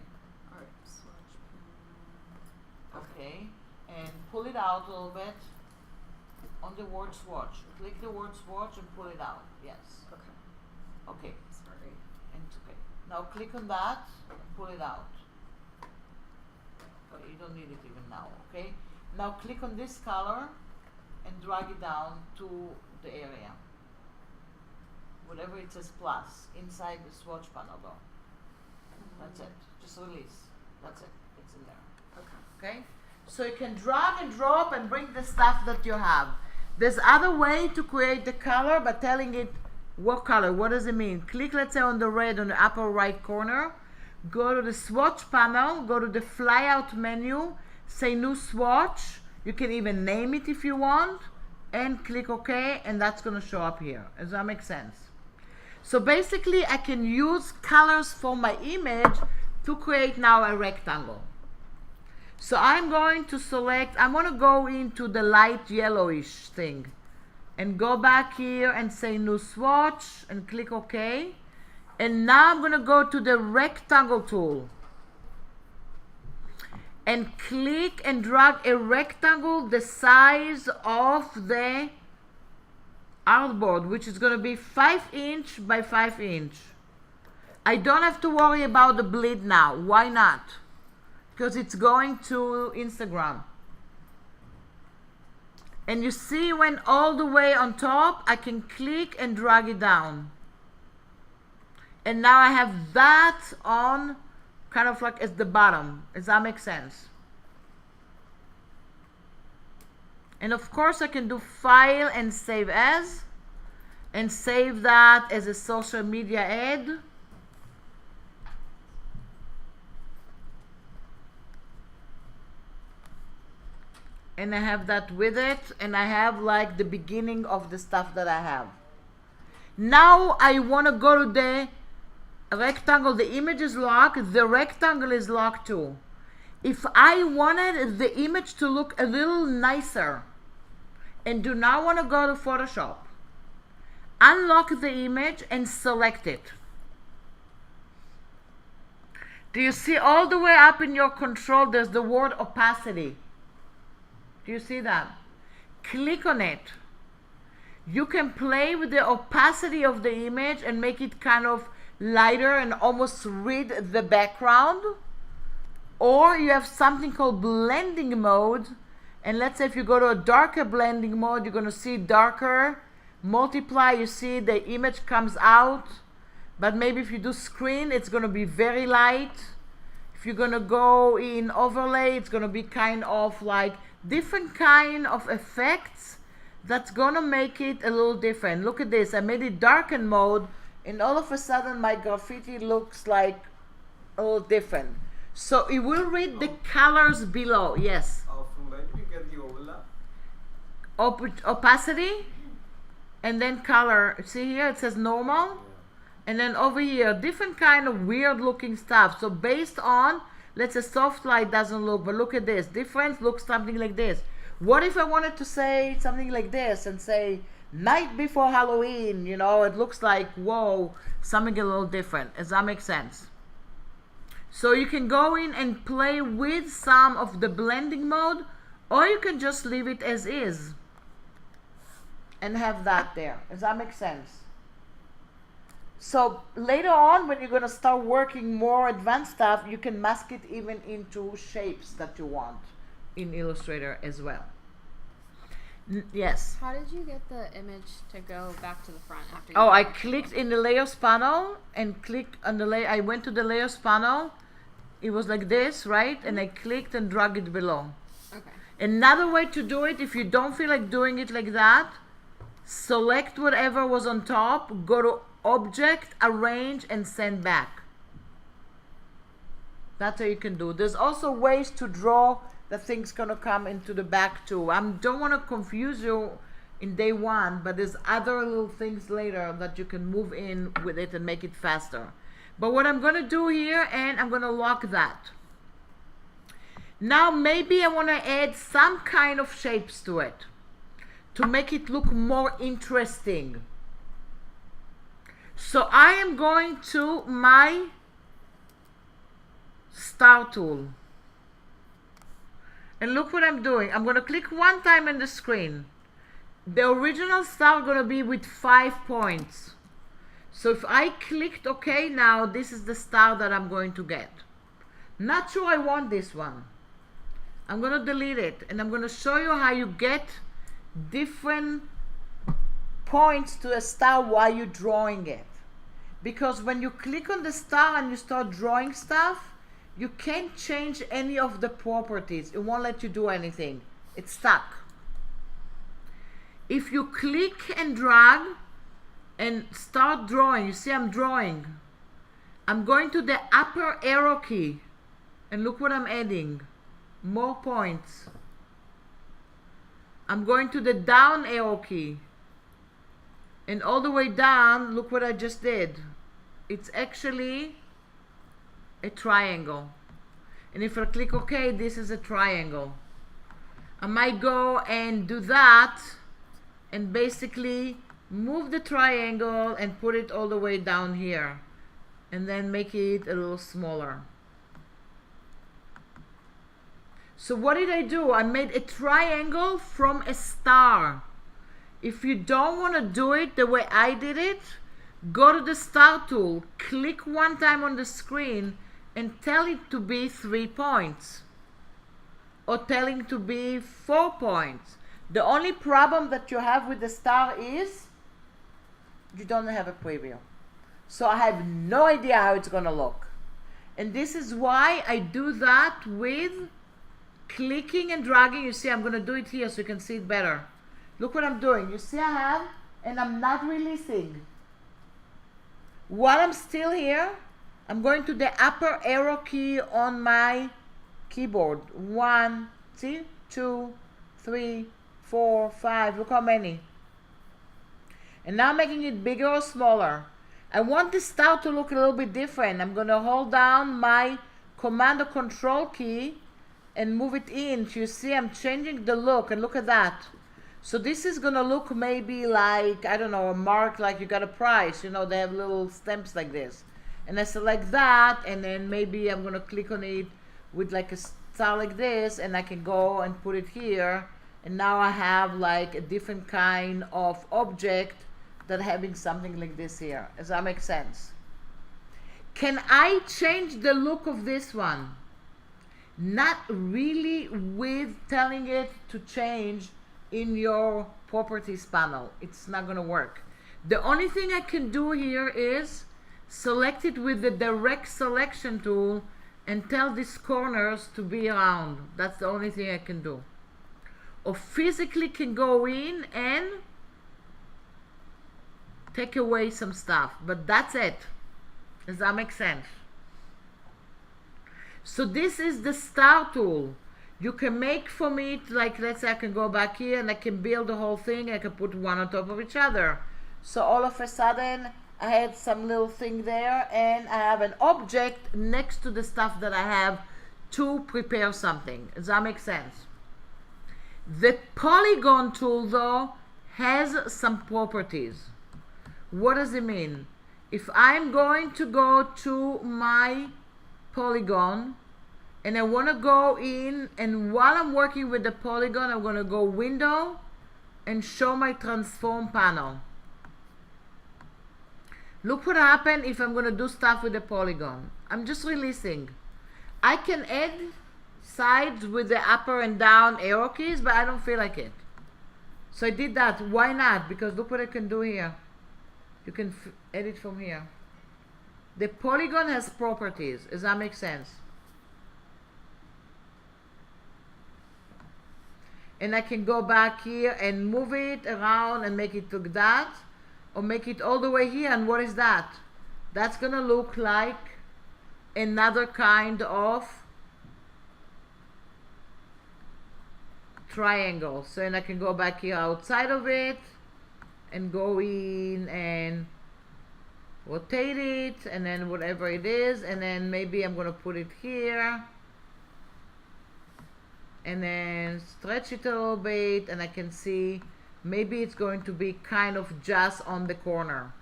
Alright, swatch panel. Okay. And pull it out a little bit on the word swatch. Click the word swatch and pull it out. Yes. Okay. Okay. Sorry. And it's okay. Now click on that and pull it out. Okay, you don't need it even now, okay? Now click on this color and drag it down to the area. Whatever it says plus, inside the swatch panel though. That's it. Just release. That's it. It's in there. Okay. Okay? So you can drag and drop and bring the stuff that you have. There's other way to create the color by telling it what color. What does it mean? Click, let's say, on the red on the upper right corner. Go to the swatch panel. Go to the flyout menu. Say new swatch. You can even name it if you want. And click OK. And that's going to show up here. Does that make sense? So basically, I can use colors for my image to create now a rectangle. So I'm going to select, I'm going to go into the light yellowish thing and go back here and say new swatch and click OK. And now I'm going to go to the rectangle tool and click and drag a rectangle the size of the artboard, which is going to be 5 inch by 5 inch. I don't have to worry about the bleed now. Why not? Because it's going to Instagram. And you see when all the way on top, I can click and drag it down. And now I have that on kind of like at the bottom. Does that make sense? And of course I can do file and save as. And save that as a social media ad. And I have that with it, and I have like the beginning of the stuff that I have. Now I want to go to the rectangle. The image is locked, the rectangle is locked too. If I wanted the image to look a little nicer and do not want to go to Photoshop, unlock the image and select it. Do you see all the way up in your control, there's the word opacity. Do you see that? Click on it. You can play with the opacity of the image and make it kind of lighter and almost read the background. Or you have something called blending mode. And let's say if you go to a darker blending mode, you're going to see darker. Multiply, you see the image comes out. But maybe if you do screen, it's going to be very light. If you're going to go in overlay, it's going to be kind of like different kind of effects that's gonna make it a little different. Look at this, I made it darken mode and all of a sudden my graffiti looks like a little different. So it will read the colors below. Yes. From where do we get the overlap? Opacity, and then color. See here, it says normal. And then over here, different kind of weird looking stuff. So based on, let's say soft light doesn't look, but look at this. Difference looks something like this. What if I wanted to say something like this and say night before Halloween? You know, it looks like, whoa, something a little different. Does that make sense? So you can go in and play with some of the blending mode, or you can just leave it as is and have that there. Does that make sense? So later on, when you're going to start working more advanced stuff, you can mask it even into shapes that you want in Illustrator as well. Yes? How did you get the image to go back to the front after you Oh, I did it? clicked in the layers panel and clicked on the layer. I went to the layers panel. It was like this, right? And I clicked and drag it below. Okay. Another way to do it, if you don't feel like doing it like that, select whatever was on top, go to Object, Arrange, and Send Back. That's how you can do. There's also ways to draw the things gonna come into the back too. I don't want to confuse you in day one, but there's other little things later that you can move in with it and make it faster. But what I'm gonna do here, and I'm gonna lock that. Now maybe I want to add some kind of shapes to it to make it look more interesting. So I am going to my star tool. And look what I'm doing. I'm going to click one time on the screen. The original star going to be with 5 points. So if I clicked OK, now this is the star that I'm going to get. Not sure I want this one. I'm going to delete it. And I'm going to show you how you get different points to a star while you're drawing it. Because when you click on the star and you start drawing stuff, you can't change any of the properties. It won't let you do anything. It's stuck. If you click and drag and start drawing, you see I'm drawing. I'm going to the upper arrow key and look what I'm adding. More points. I'm going to the down arrow key. And all the way down, look what I just did. It's actually a triangle. And if I click OK, this is a triangle. I might go and do that and basically move the triangle and put it all the way down here. And then make it a little smaller. So what did I do? I made a triangle from a star. If you don't want to do it the way I did it, go to the star tool, click one time on the screen and tell it to be 3 points. Or tell it to be 4 points. The only problem that you have with the star is you don't have a preview. So I have no idea how it's going to look. And this is why I do that with clicking and dragging. You see, I'm going to do it here so you can see it better. Look what I'm doing. You see I have, and I'm not releasing. While I'm still here, I'm going to the upper arrow key on my keyboard. 1, see, 2, 3, 4, 5. Look how many. And now I'm making it bigger or smaller. I want this star to look a little bit different. I'm going to hold down my Command or Control key and move it in. So you see I'm changing the look, and look at that. So this is going to look maybe like, I don't know, a mark like you got a prize. You know, they have little stamps like this. And I select that, and then maybe I'm going to click on it with like a star like this, and I can go and put it here. And now I have like a different kind of object that having something like this here. Does that make sense? Can I change the look of this one? Not really with telling it to change in your properties panel. It's not going to work. The only thing I can do here is select it with the direct selection tool and tell these corners to be round. That's the only thing I can do. Or physically can go in and take away some stuff. But that's it. Does that make sense? So this is the star tool. You can make from it, like let's say I can go back here and I can build the whole thing. I can put one on top of each other. So all of a sudden I had some little thing there and I have an object next to the stuff that I have to prepare something. Does that make sense? The polygon tool though has some properties. What does it mean? If I'm going to go to my polygon and I want to go in, and while I'm working with the polygon I'm going to go window and show my transform panel. Look what happened if I'm going to do stuff with the polygon. I'm just releasing. I can add sides with the up and down arrow keys, but I don't feel like it. So I did that. Why not? Because look what I can do here. You can edit from here. The polygon has properties. Does that make sense? And I can go back here and move it around and make it look that, or make it all the way here. And what is that? That's gonna look like another kind of triangle. So and I can go back here outside of it and go in and rotate it, and then whatever it is, and then maybe I'm gonna put it here and then stretch it a little bit, and I can see maybe it's going to be kind of just on the corner.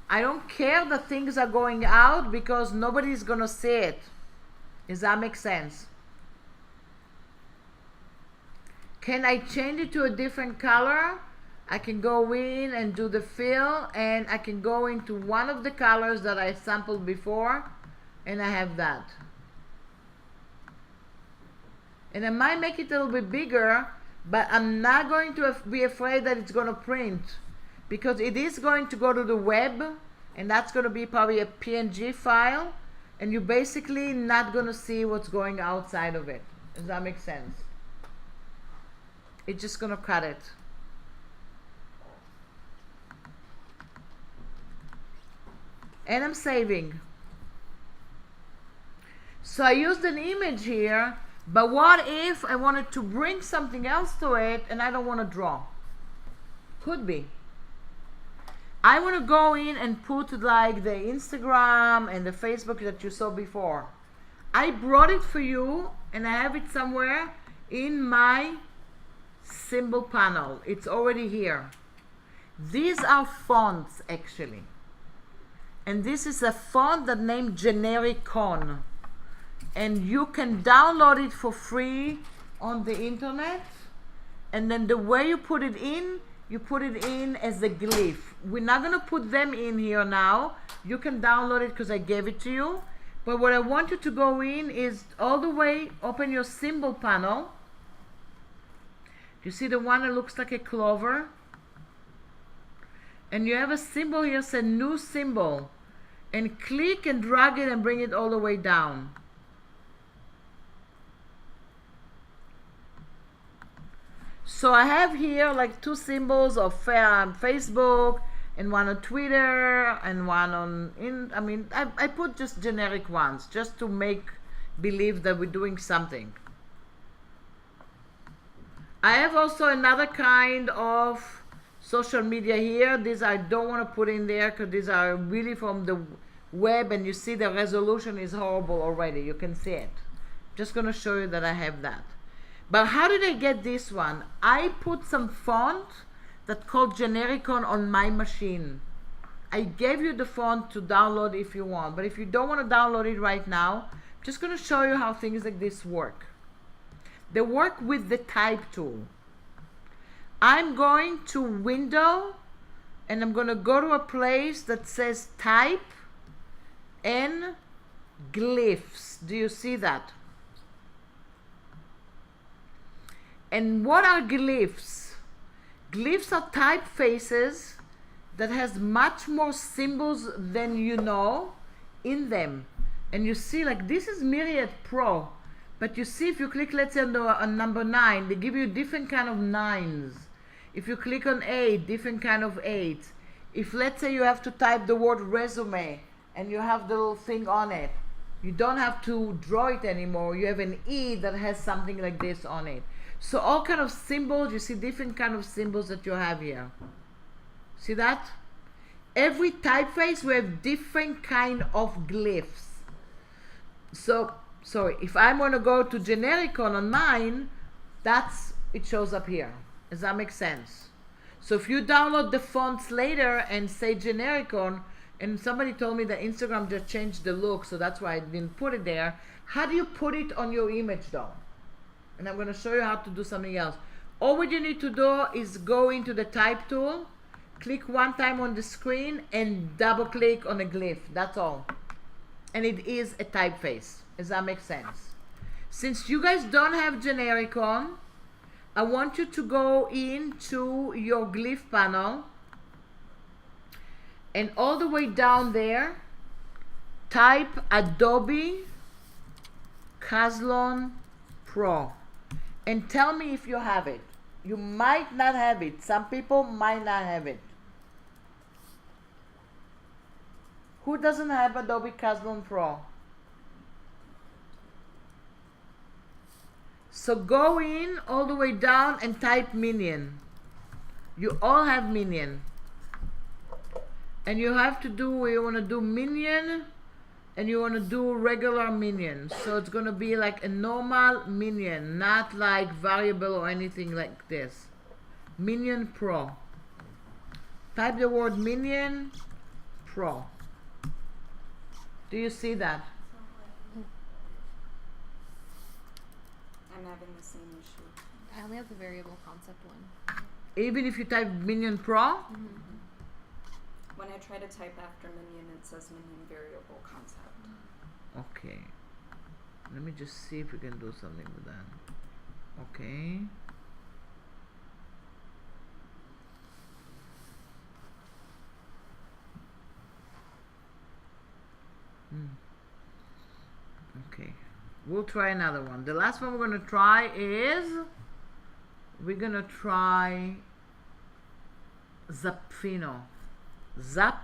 I don't care that things are going out because nobody's gonna see it. Does that make sense? Can I change it to a different color? I can go in and do the fill, and I can go into one of the colors that I sampled before, and I have that. And I might make it a little bit bigger, but I'm not going to be afraid that it's going to print, because it is going to go to the web, and that's going to be probably a PNG file, and you're basically not going to see what's going outside of it. Does that make sense? It's just going to cut it. And I'm saving. So I used an image here, but what if I wanted to bring something else to it and I don't want to draw? Could be. I want to go in and put like the Instagram and the Facebook that you saw before. I brought it for you and I have it somewhere in my symbol panel. It's already here. These are fonts actually. And this is a font that named Genericon. And you can download it for free on the internet. And then the way you put it in as a glyph. We're not going to put them in here now. You can download it because I gave it to you. But what I want you to go in is all the way, open your symbol panel. You see the one that looks like a clover? And you have a symbol here, says new symbol. And click and drag it and bring it all the way down. So I have here like two symbols of Facebook, and one on Twitter, and one on I put just generic ones just to make believe that we're doing something. I have also another kind of social media here. These I don't want to put in there because these are really from the web, and you see the resolution is horrible already. You can see it. Just going to show you that I have that. But how did I get this one? I put some font that's called Genericon on my machine. I gave you the font to download if you want, but if you don't want to download it right now, I'm just going to show you how things like this work. They work with the type tool. I'm going to window, and I'm going to go to a place that says type and glyphs. Do you see that? And what are glyphs? Glyphs are typefaces that has much more symbols than you know in them. And you see, like this is Myriad Pro, but you see if you click, let's say on number 9, they give you different kind of 9s. If you click on 8, different kind of 8. If let's say you have to type the word resume and you have the little thing on it, You don't have to draw it anymore. You have an E that has something like this on it. So all kind of symbols, you see different kind of symbols that you have here. See that? Every typeface we have different kind of glyphs. So, sorry, if I'm going to go to Genericon on mine, it shows up here. Does that make sense? So if you download the fonts later and say Genericon, and somebody told me that Instagram just changed the look, so that's why I didn't put it there. How do you put it on your image though? And I'm going to show you how to do something else. All what you need to do is go into the type tool, click one time on the screen, and double click on a glyph. That's all. And it is a typeface. Does that make sense? Since you guys don't have Genericon, I want you to go into your glyph panel, and all the way down there, type Adobe Caslon Pro. And tell me if you have it. You might not have it. Some people might not have it. Who doesn't have Adobe Caslon Pro? So go in all the way down and type Minion. You all have Minion. And you have to do, you want to do Minion, and you want to do regular Minion. So it's going to be like a normal Minion, not like variable or anything like this. Minion Pro. Type the word Minion Pro. Do you see that? I'm having the same issue. I only have the variable concept one. Even if you type Minion Pro? Mm-hmm. When I try to type after Minion, it says Minion variable concept. Okay. Let me just see if we can do something with that. Okay. Okay. We'll try another one. The last one we're going to try is, we're going to try Zapfino. Zapfino.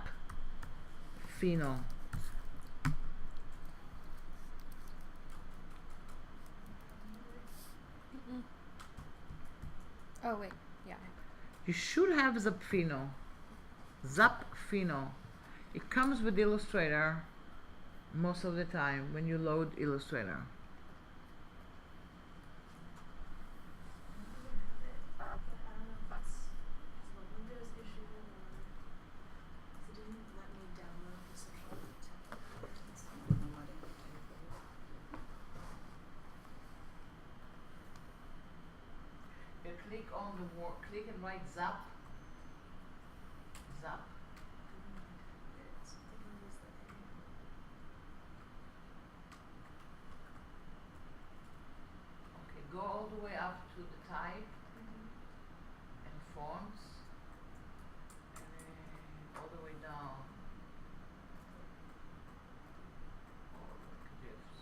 Oh wait, yeah. You should have Zapfino. Zapfino. It comes with Illustrator most of the time when you load Illustrator. You click on the word, click and write Zap. Zap. Okay, go all the way up to the type and fonts, and all the way down. All the gifs.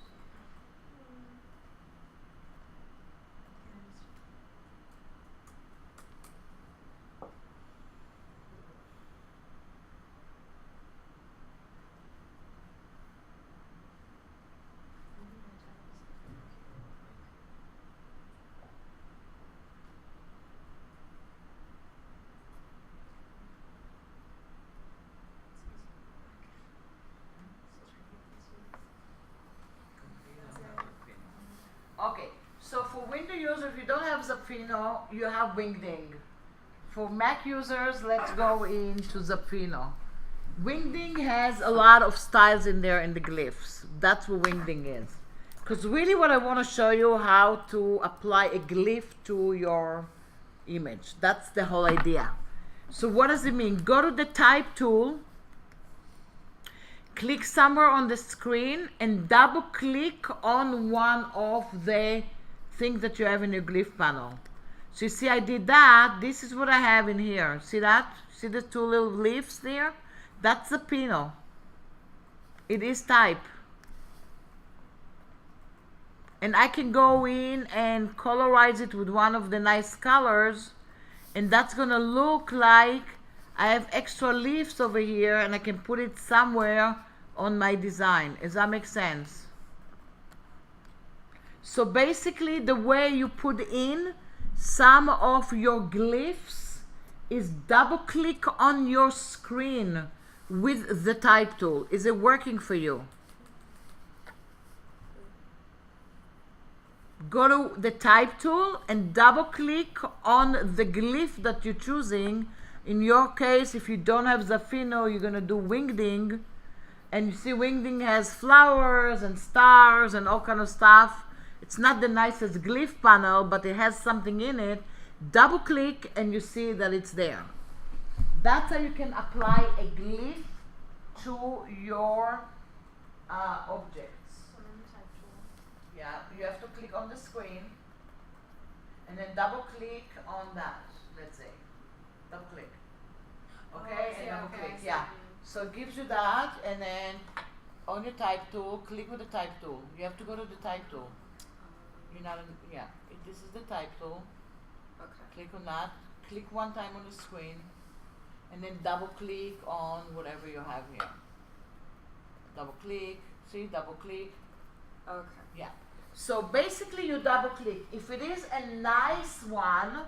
Okay, so for Windows users, if you don't have Zapfino, you have Wingding. For Mac users, let's go into Zapfino. Wingding has a lot of styles in there in the glyphs. That's what Wingding is. Because really what I want to show you how to apply a glyph to your image. That's the whole idea. So what does it mean? Go to the type tool, click somewhere on the screen, and double click on one of the things that you have in your glyph panel. So you see I did that. This is what I have in here. See that? See the two little leaves there? That's the Pino. It is type. And I can go in and colorize it with one of the nice colors, and that's gonna look like I have extra leaves over here and I can put it somewhere on my design. Does that make sense? So basically the way you put in some of your glyphs is double click on your screen with the type tool. Is it working for you? Go to the type tool and double click on the glyph that you're choosing. In your case, if you don't have Zafino, you're gonna do Wingding, and you see Wingding has flowers and stars and all kind of stuff. It's not the nicest glyph panel, but it has something in it. Double click and you see that it's there. That's how you can apply a glyph to your objects. Yeah, you have to click on the screen and then double click on that, let's say. Double click. Okay, and double click, yeah. So it gives you that, and then on your type tool, click with the type tool. You have to go to the type tool. You're not in, yeah, this is the type tool. Okay. Click on that, click one time on the screen, and then double click on whatever you have here. Double click, see, double click. Okay. Yeah. So basically you double click. If it is a nice one,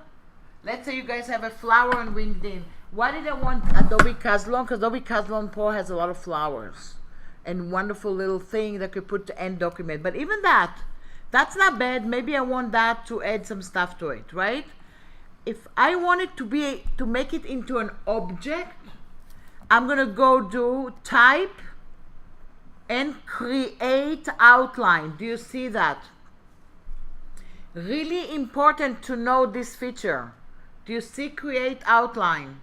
let's say you guys have a flower and winged in. Why did I want Adobe Caslon? Because Adobe Caslon Pro has a lot of flowers and wonderful little thing that you put to end document. But even that's not bad. Maybe I want that to add some stuff to it, right? If I want it to make it into an object, I'm gonna go do type and create outline. Do you see that? Really important to know this feature. Do you see create outline?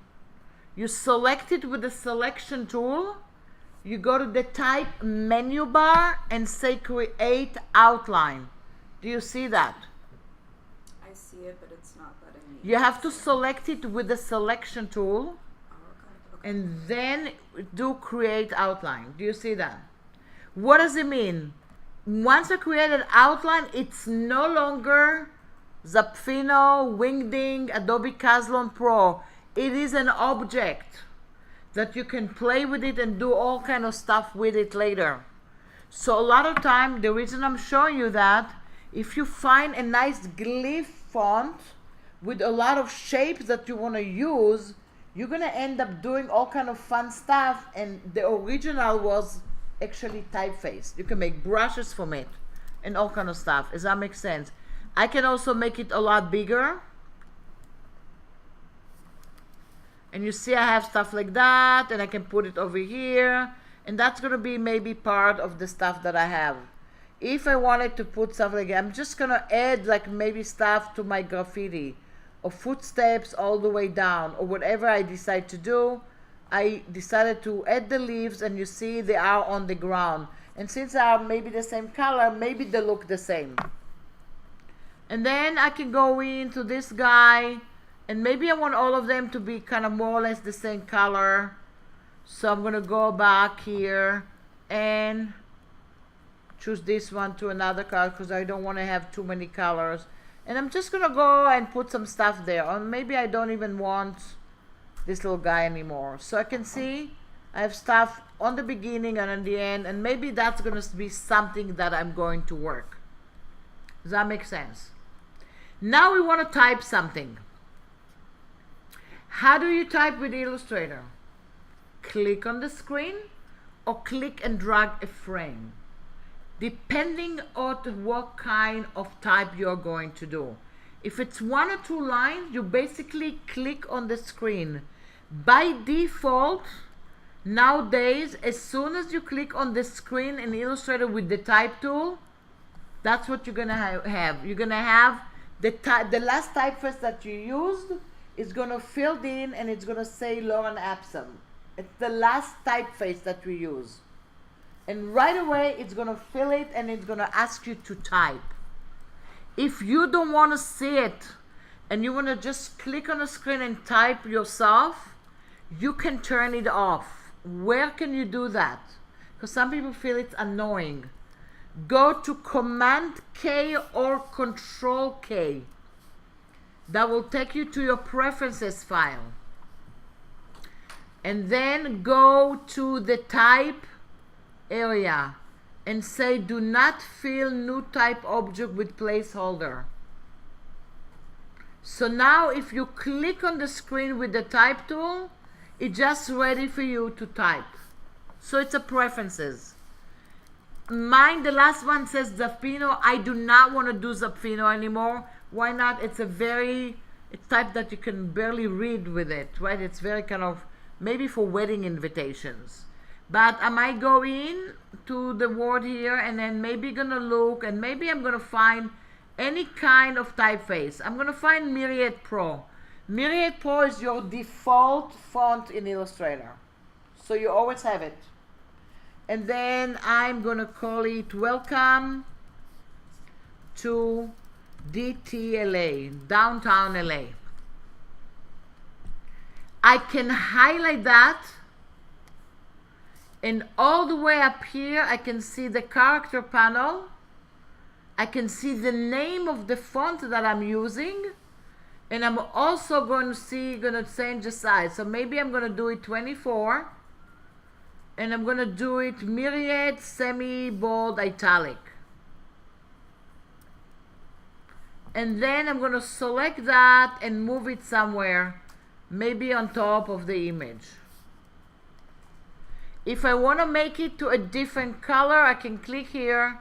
You select it with the selection tool. You go to the type menu bar and say create outline. Do you see that? I see it, but it's not letting me. You have to select it with the selection tool Oh, okay. and then do create outline. Do you see that? What does it mean? Once I create an outline, it's no longer Zapfino, Wingding, Adobe Caslon Pro. It is an object that you can play with it and do all kind of stuff with it later. So a lot of time, the reason I'm showing you that, if you find a nice glyph font with a lot of shapes that you want to use, you're gonna end up doing all kind of fun stuff, and the original was actually typeface. You can make brushes from it and all kind of stuff. Does that make sense? I can also make it a lot bigger. And you see I have stuff like that, and I can put it over here, and that's gonna be maybe part of the stuff that I have. If I wanted to put stuff like that, I'm just gonna add like maybe stuff to my graffiti or footsteps all the way down or whatever I decide to do. I decided to add the leaves, and you see they are on the ground. And since they are maybe the same color, maybe they look the same. And then I can go into this guy, and maybe I want all of them to be kind of more or less the same color. So I'm gonna go back here and choose this one to another color because I don't want to have too many colors. And I'm just gonna go and put some stuff there. Or maybe I don't even want this little guy anymore. So I can see I have stuff on the beginning and on the end, and maybe that's going to be something that I'm going to work. Does that make sense? Now we want to type something. How do you type with Illustrator? Click on the screen or click and drag a frame, depending on what kind of type you're going to do. If it's 1 or 2 lines, you basically click on the screen. By default, nowadays, as soon as you click on the screen in Illustrator with the type tool, that's what you're gonna have. You're gonna have the last typeface that you used is gonna filled in, and it's gonna say Lauren Absam. It's the last typeface that we use. And right away, it's gonna fill it, and it's gonna ask you to type. If you don't want to see it and you want to just click on the screen and type yourself, you can turn it off. Where can you do that? Because some people feel it's annoying. Go to Command K or Control K. That will take you to your preferences file. And then go to the type area and say do not fill new type object with placeholder. So now if you click on the screen with the type tool, it's just ready for you to type. So it's a preferences. Mine, the last one says Zaffino. I do not want to do Zaffino anymore. Why not? It's type that you can barely read with it, right? It's very kind of, maybe for wedding invitations. But I might go in to the word here and then maybe gonna look, and maybe I'm gonna find any kind of typeface. I'm gonna find Myriad Pro. Myriad Pro is your default font in Illustrator, so you always have it. And then I'm gonna call it Welcome to DTLA, Downtown LA. I can highlight that, and all the way up here I can see the character panel. I can see the name of the font that I'm using, and I'm also going to change the size. So maybe I'm going to do it 24, and I'm going to do it Myriad semi-bold italic. And then I'm going to select that and move it somewhere, maybe on top of the image. If I want to make it to a different color, I can click here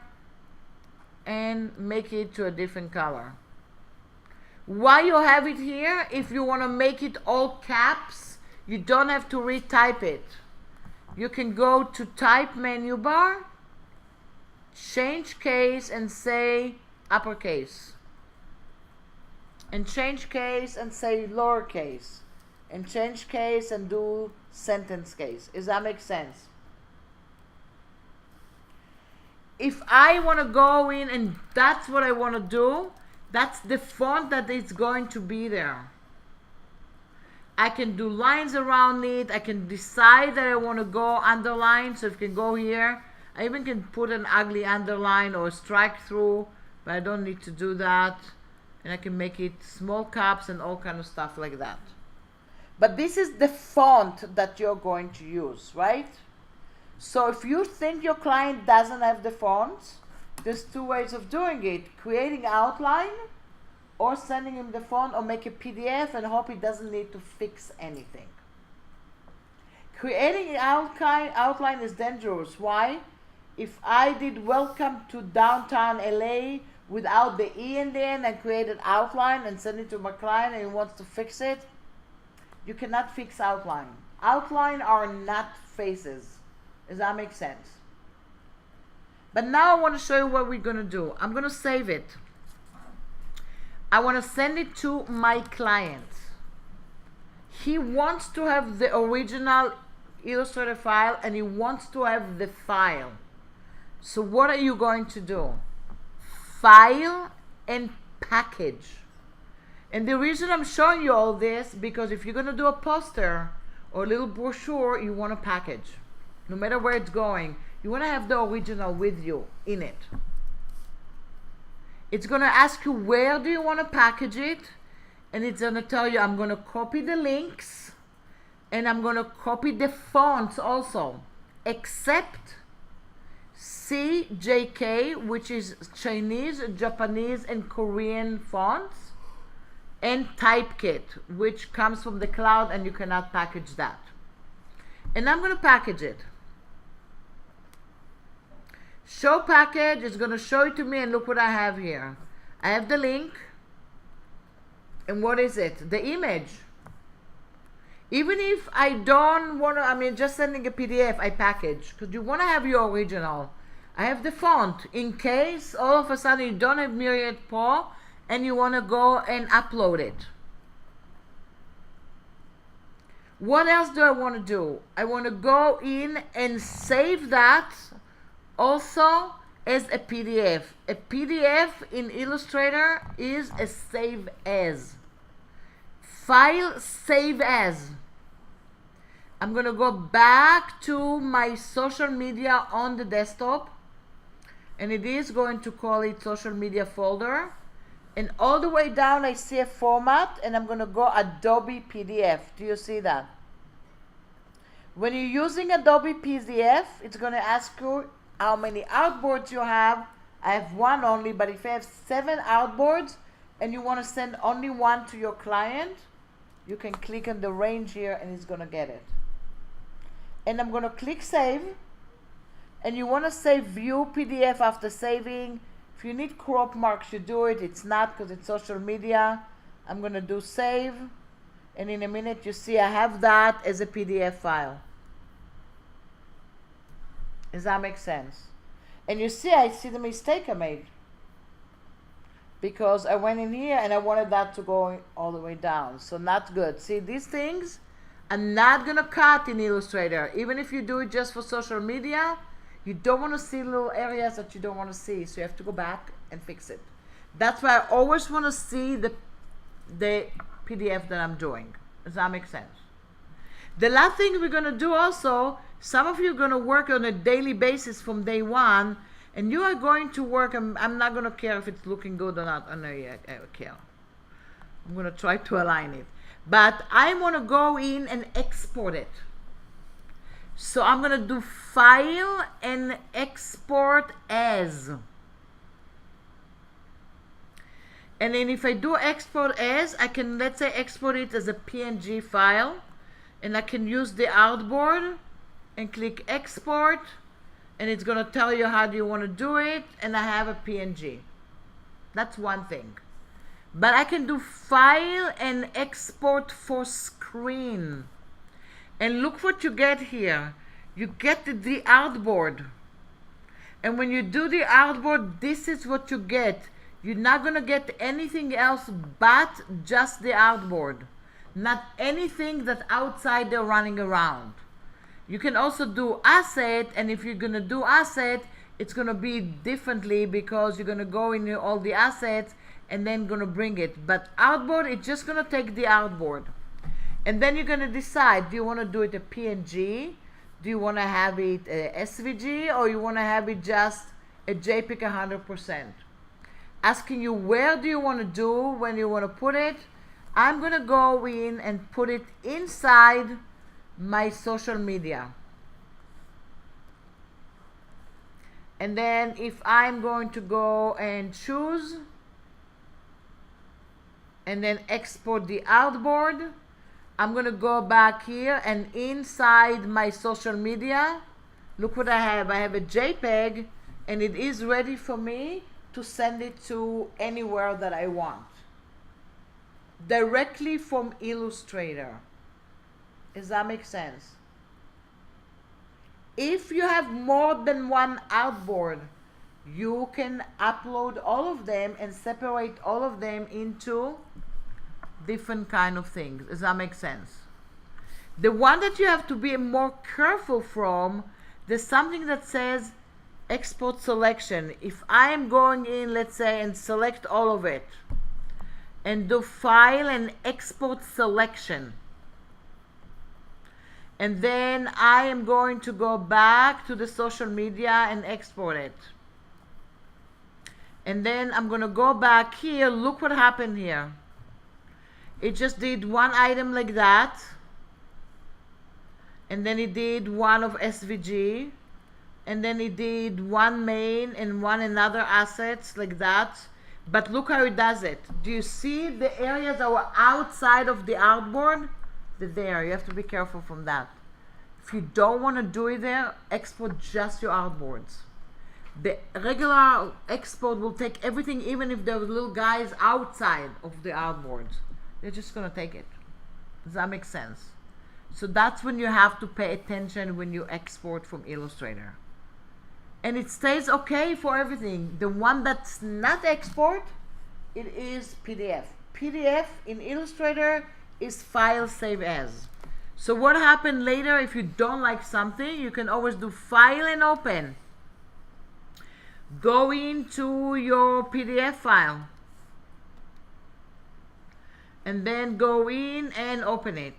and make it to a different color. While you have it here, if you want to make it all caps, you don't have to retype it. You can go to type menu bar, change case and say uppercase, and change case and say lowercase, and change case and do sentence case. Does that make sense? If I want to go in and that's what I want to do, that's the font that is going to be there. I can do lines around it. I can decide that I want to go underline. So if you can go here, I even can put an ugly underline or a strike through, but I don't need to do that. And I can make it small caps and all kind of stuff like that. But this is the font that you're going to use, right? So if you think your client doesn't have the fonts, there's two ways of doing it: creating outline, or sending him the font, or make a PDF and hope he doesn't need to fix anything. Creating an outline is dangerous. Why? If I did Welcome to Downtown LA without the E in the end and created outline and send it to my client and he wants to fix it, you cannot fix outline. Outline are not faces. Does that make sense? But now I want to show you what we're going to do. I'm going to save it. I want to send it to my client. He wants to have the original Illustrator file and he wants to have the file. So what are you going to do? File and package. And the reason I'm showing you all this, because if you're going to do a poster or a little brochure, you want to package. No matter where it's going, you want to have the original with you in it. It's going to ask you where do you want to package it, and it's going to tell you I'm going to copy the links and I'm going to copy the fonts also, except CJK, which is Chinese, Japanese, and Korean fonts, and Typekit, which comes from the cloud and you cannot package that. And I'm going to package it. Show package is going to show it to me, and look what I have here. I have the link, and what is it? The image. Even if I don't want to, just sending a PDF, I package, because you want to have your original. I have the font, in case all of a sudden you don't have Myriad Pro, and you want to go and upload it. What else do I want to do? I want to go in and save that also as a PDF. A PDF in Illustrator is a save as. File, save as. I'm going to go back to my social media on the desktop, and it is going to call it social media folder. And all the way down I see a format, and I'm going to go Adobe PDF. Do you see that? When you're using Adobe PDF, it's going to ask you how many outboards you have. I have one only, but if you have 7 outboards and you want to send only one to your client, you can click on the range here and it's going to get it. And I'm going to click save. And you want to save view PDF after saving. If you need crop marks, you do it. It's not because it's social media. I'm going to do save. And in a minute, you see I have that as a PDF file. Does that make sense? And you see, I see the mistake I made. Because I went in here and I wanted that to go all the way down. So not good. See, these things are not going to cut in Illustrator. Even if you do it just for social media, you don't want to see little areas that you don't want to see. So you have to go back and fix it. That's why I always want to see the PDF that I'm doing. Does that make sense? The last thing we're going to do also, some of you are going to work on a daily basis from day one, and you are going to work, I'm not going to care if it's looking good or not. I know you care. I'm going to try to align it. But I want to go in and export it. So I'm going to do File and Export As. And then if I do Export As, I can, let's say, export it as a PNG file. And I can use the outboard and click Export. And it's going to tell you how do you want to do it. And I have a PNG. That's one thing. But I can do File and Export for Screen. And look what you get here. You get the outboard. And when you do the outboard, this is what you get. You're not going to get anything else but just the outboard. Not anything that's outside there running around. You can also do asset, and if you're going to do asset, it's going to be differently because you're going to go in all the assets and then going to bring it. But outboard, it's just going to take the outboard. And then you're going to decide, do you want to do it a PNG? Do you want to have it a SVG? Or you want to have it just a JPEG 100%? Asking you where do you want to do, when you want to put it. I'm going to go in and put it inside my social media. And then if I'm going to go and choose and then export the outboard, I'm going to go back here and inside my social media, look what I have. I have a JPEG and it is ready for me to send it to anywhere that I want. Directly from Illustrator. Does that make sense? If you have more than one outboard, you can upload all of them and separate all of them into different kind of things. Does that make sense? The one that you have to be more careful from, there's something that says export selection. If I am going in, let's say, and select all of it and do File and Export Selection, and then I am going to go back to the social media and export it. And then I'm going to go back here. Look what happened here. It just did one item like that. And then it did one of SVG. And then it did one main and one another assets like that. But look how it does it. Do you see the areas that were outside of the outboard? They're there. You have to be careful from that. If you don't want to do it there, export just your outboards. The regular export will take everything, even if there are little guys outside of the outboards. They're just going to take it. Does that make sense? So that's when you have to pay attention when you export from Illustrator. And it stays okay for everything. The one that's not export, it is PDF. PDF in Illustrator is File Save As. So what happened later, if you don't like something, you can always do File and Open. Go into your PDF file. And then go in and open it.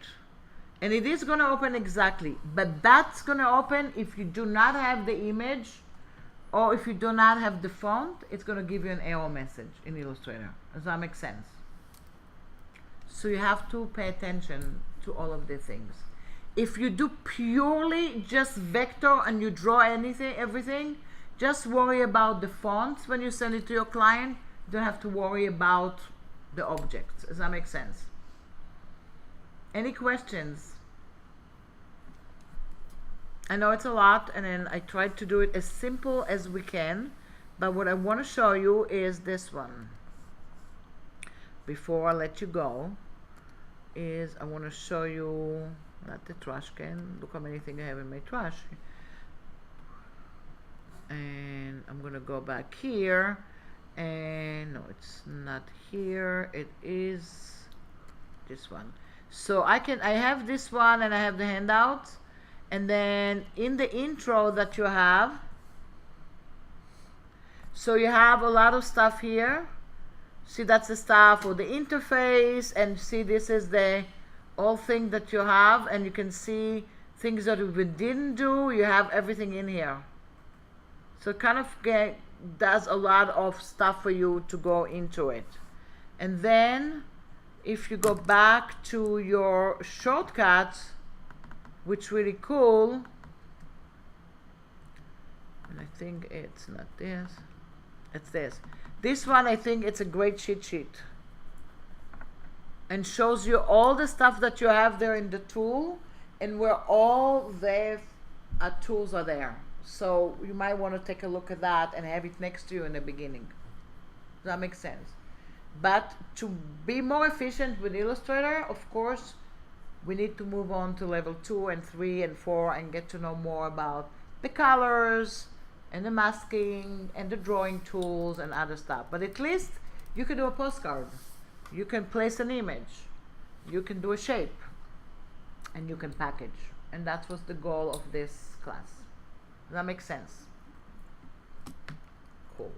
And it is going to open exactly. But that's going to open if you do not have the image or if you do not have the font. It's going to give you an error message in Illustrator. Does that make sense? So you have to pay attention to all of the things. If you do purely just vector and you draw everything, Just worry about the fonts when you send it to your client. You don't have to worry about the objects. Does that make sense? Any questions? I know it's a lot, and then I tried to do it as simple as we can, but what I want to show you is this one. Before I let you go, is I want to show you, not the trash can, look how many things I have in my trash. And I'm going to go back here, and no, it's not here, it is this one. So I have this one, and I have the handouts. And then in the intro that you have, so you have a lot of stuff here. See, that's the stuff for the interface, and see, this is the all thing that you have, and you can see things that we didn't do. You have everything in here. So it kind of does a lot of stuff for you to go into it. And then if you go back to your shortcuts, which is really cool, and I think it's not this, it's this. This one, I think it's a great cheat sheet, and shows you all the stuff that you have there in the tool, and where all the tools are there. So you might want to take a look at that and have it next to you in the beginning. Does that make sense? But to be more efficient with Illustrator, of course, we need to move on to level 2 and 3 and 4 and get to know more about the colors and the masking and the drawing tools and other stuff. But at least you can do a postcard. You can place an image. You can do a shape. And you can package. And that was the goal of this class. Does that make sense? Cool.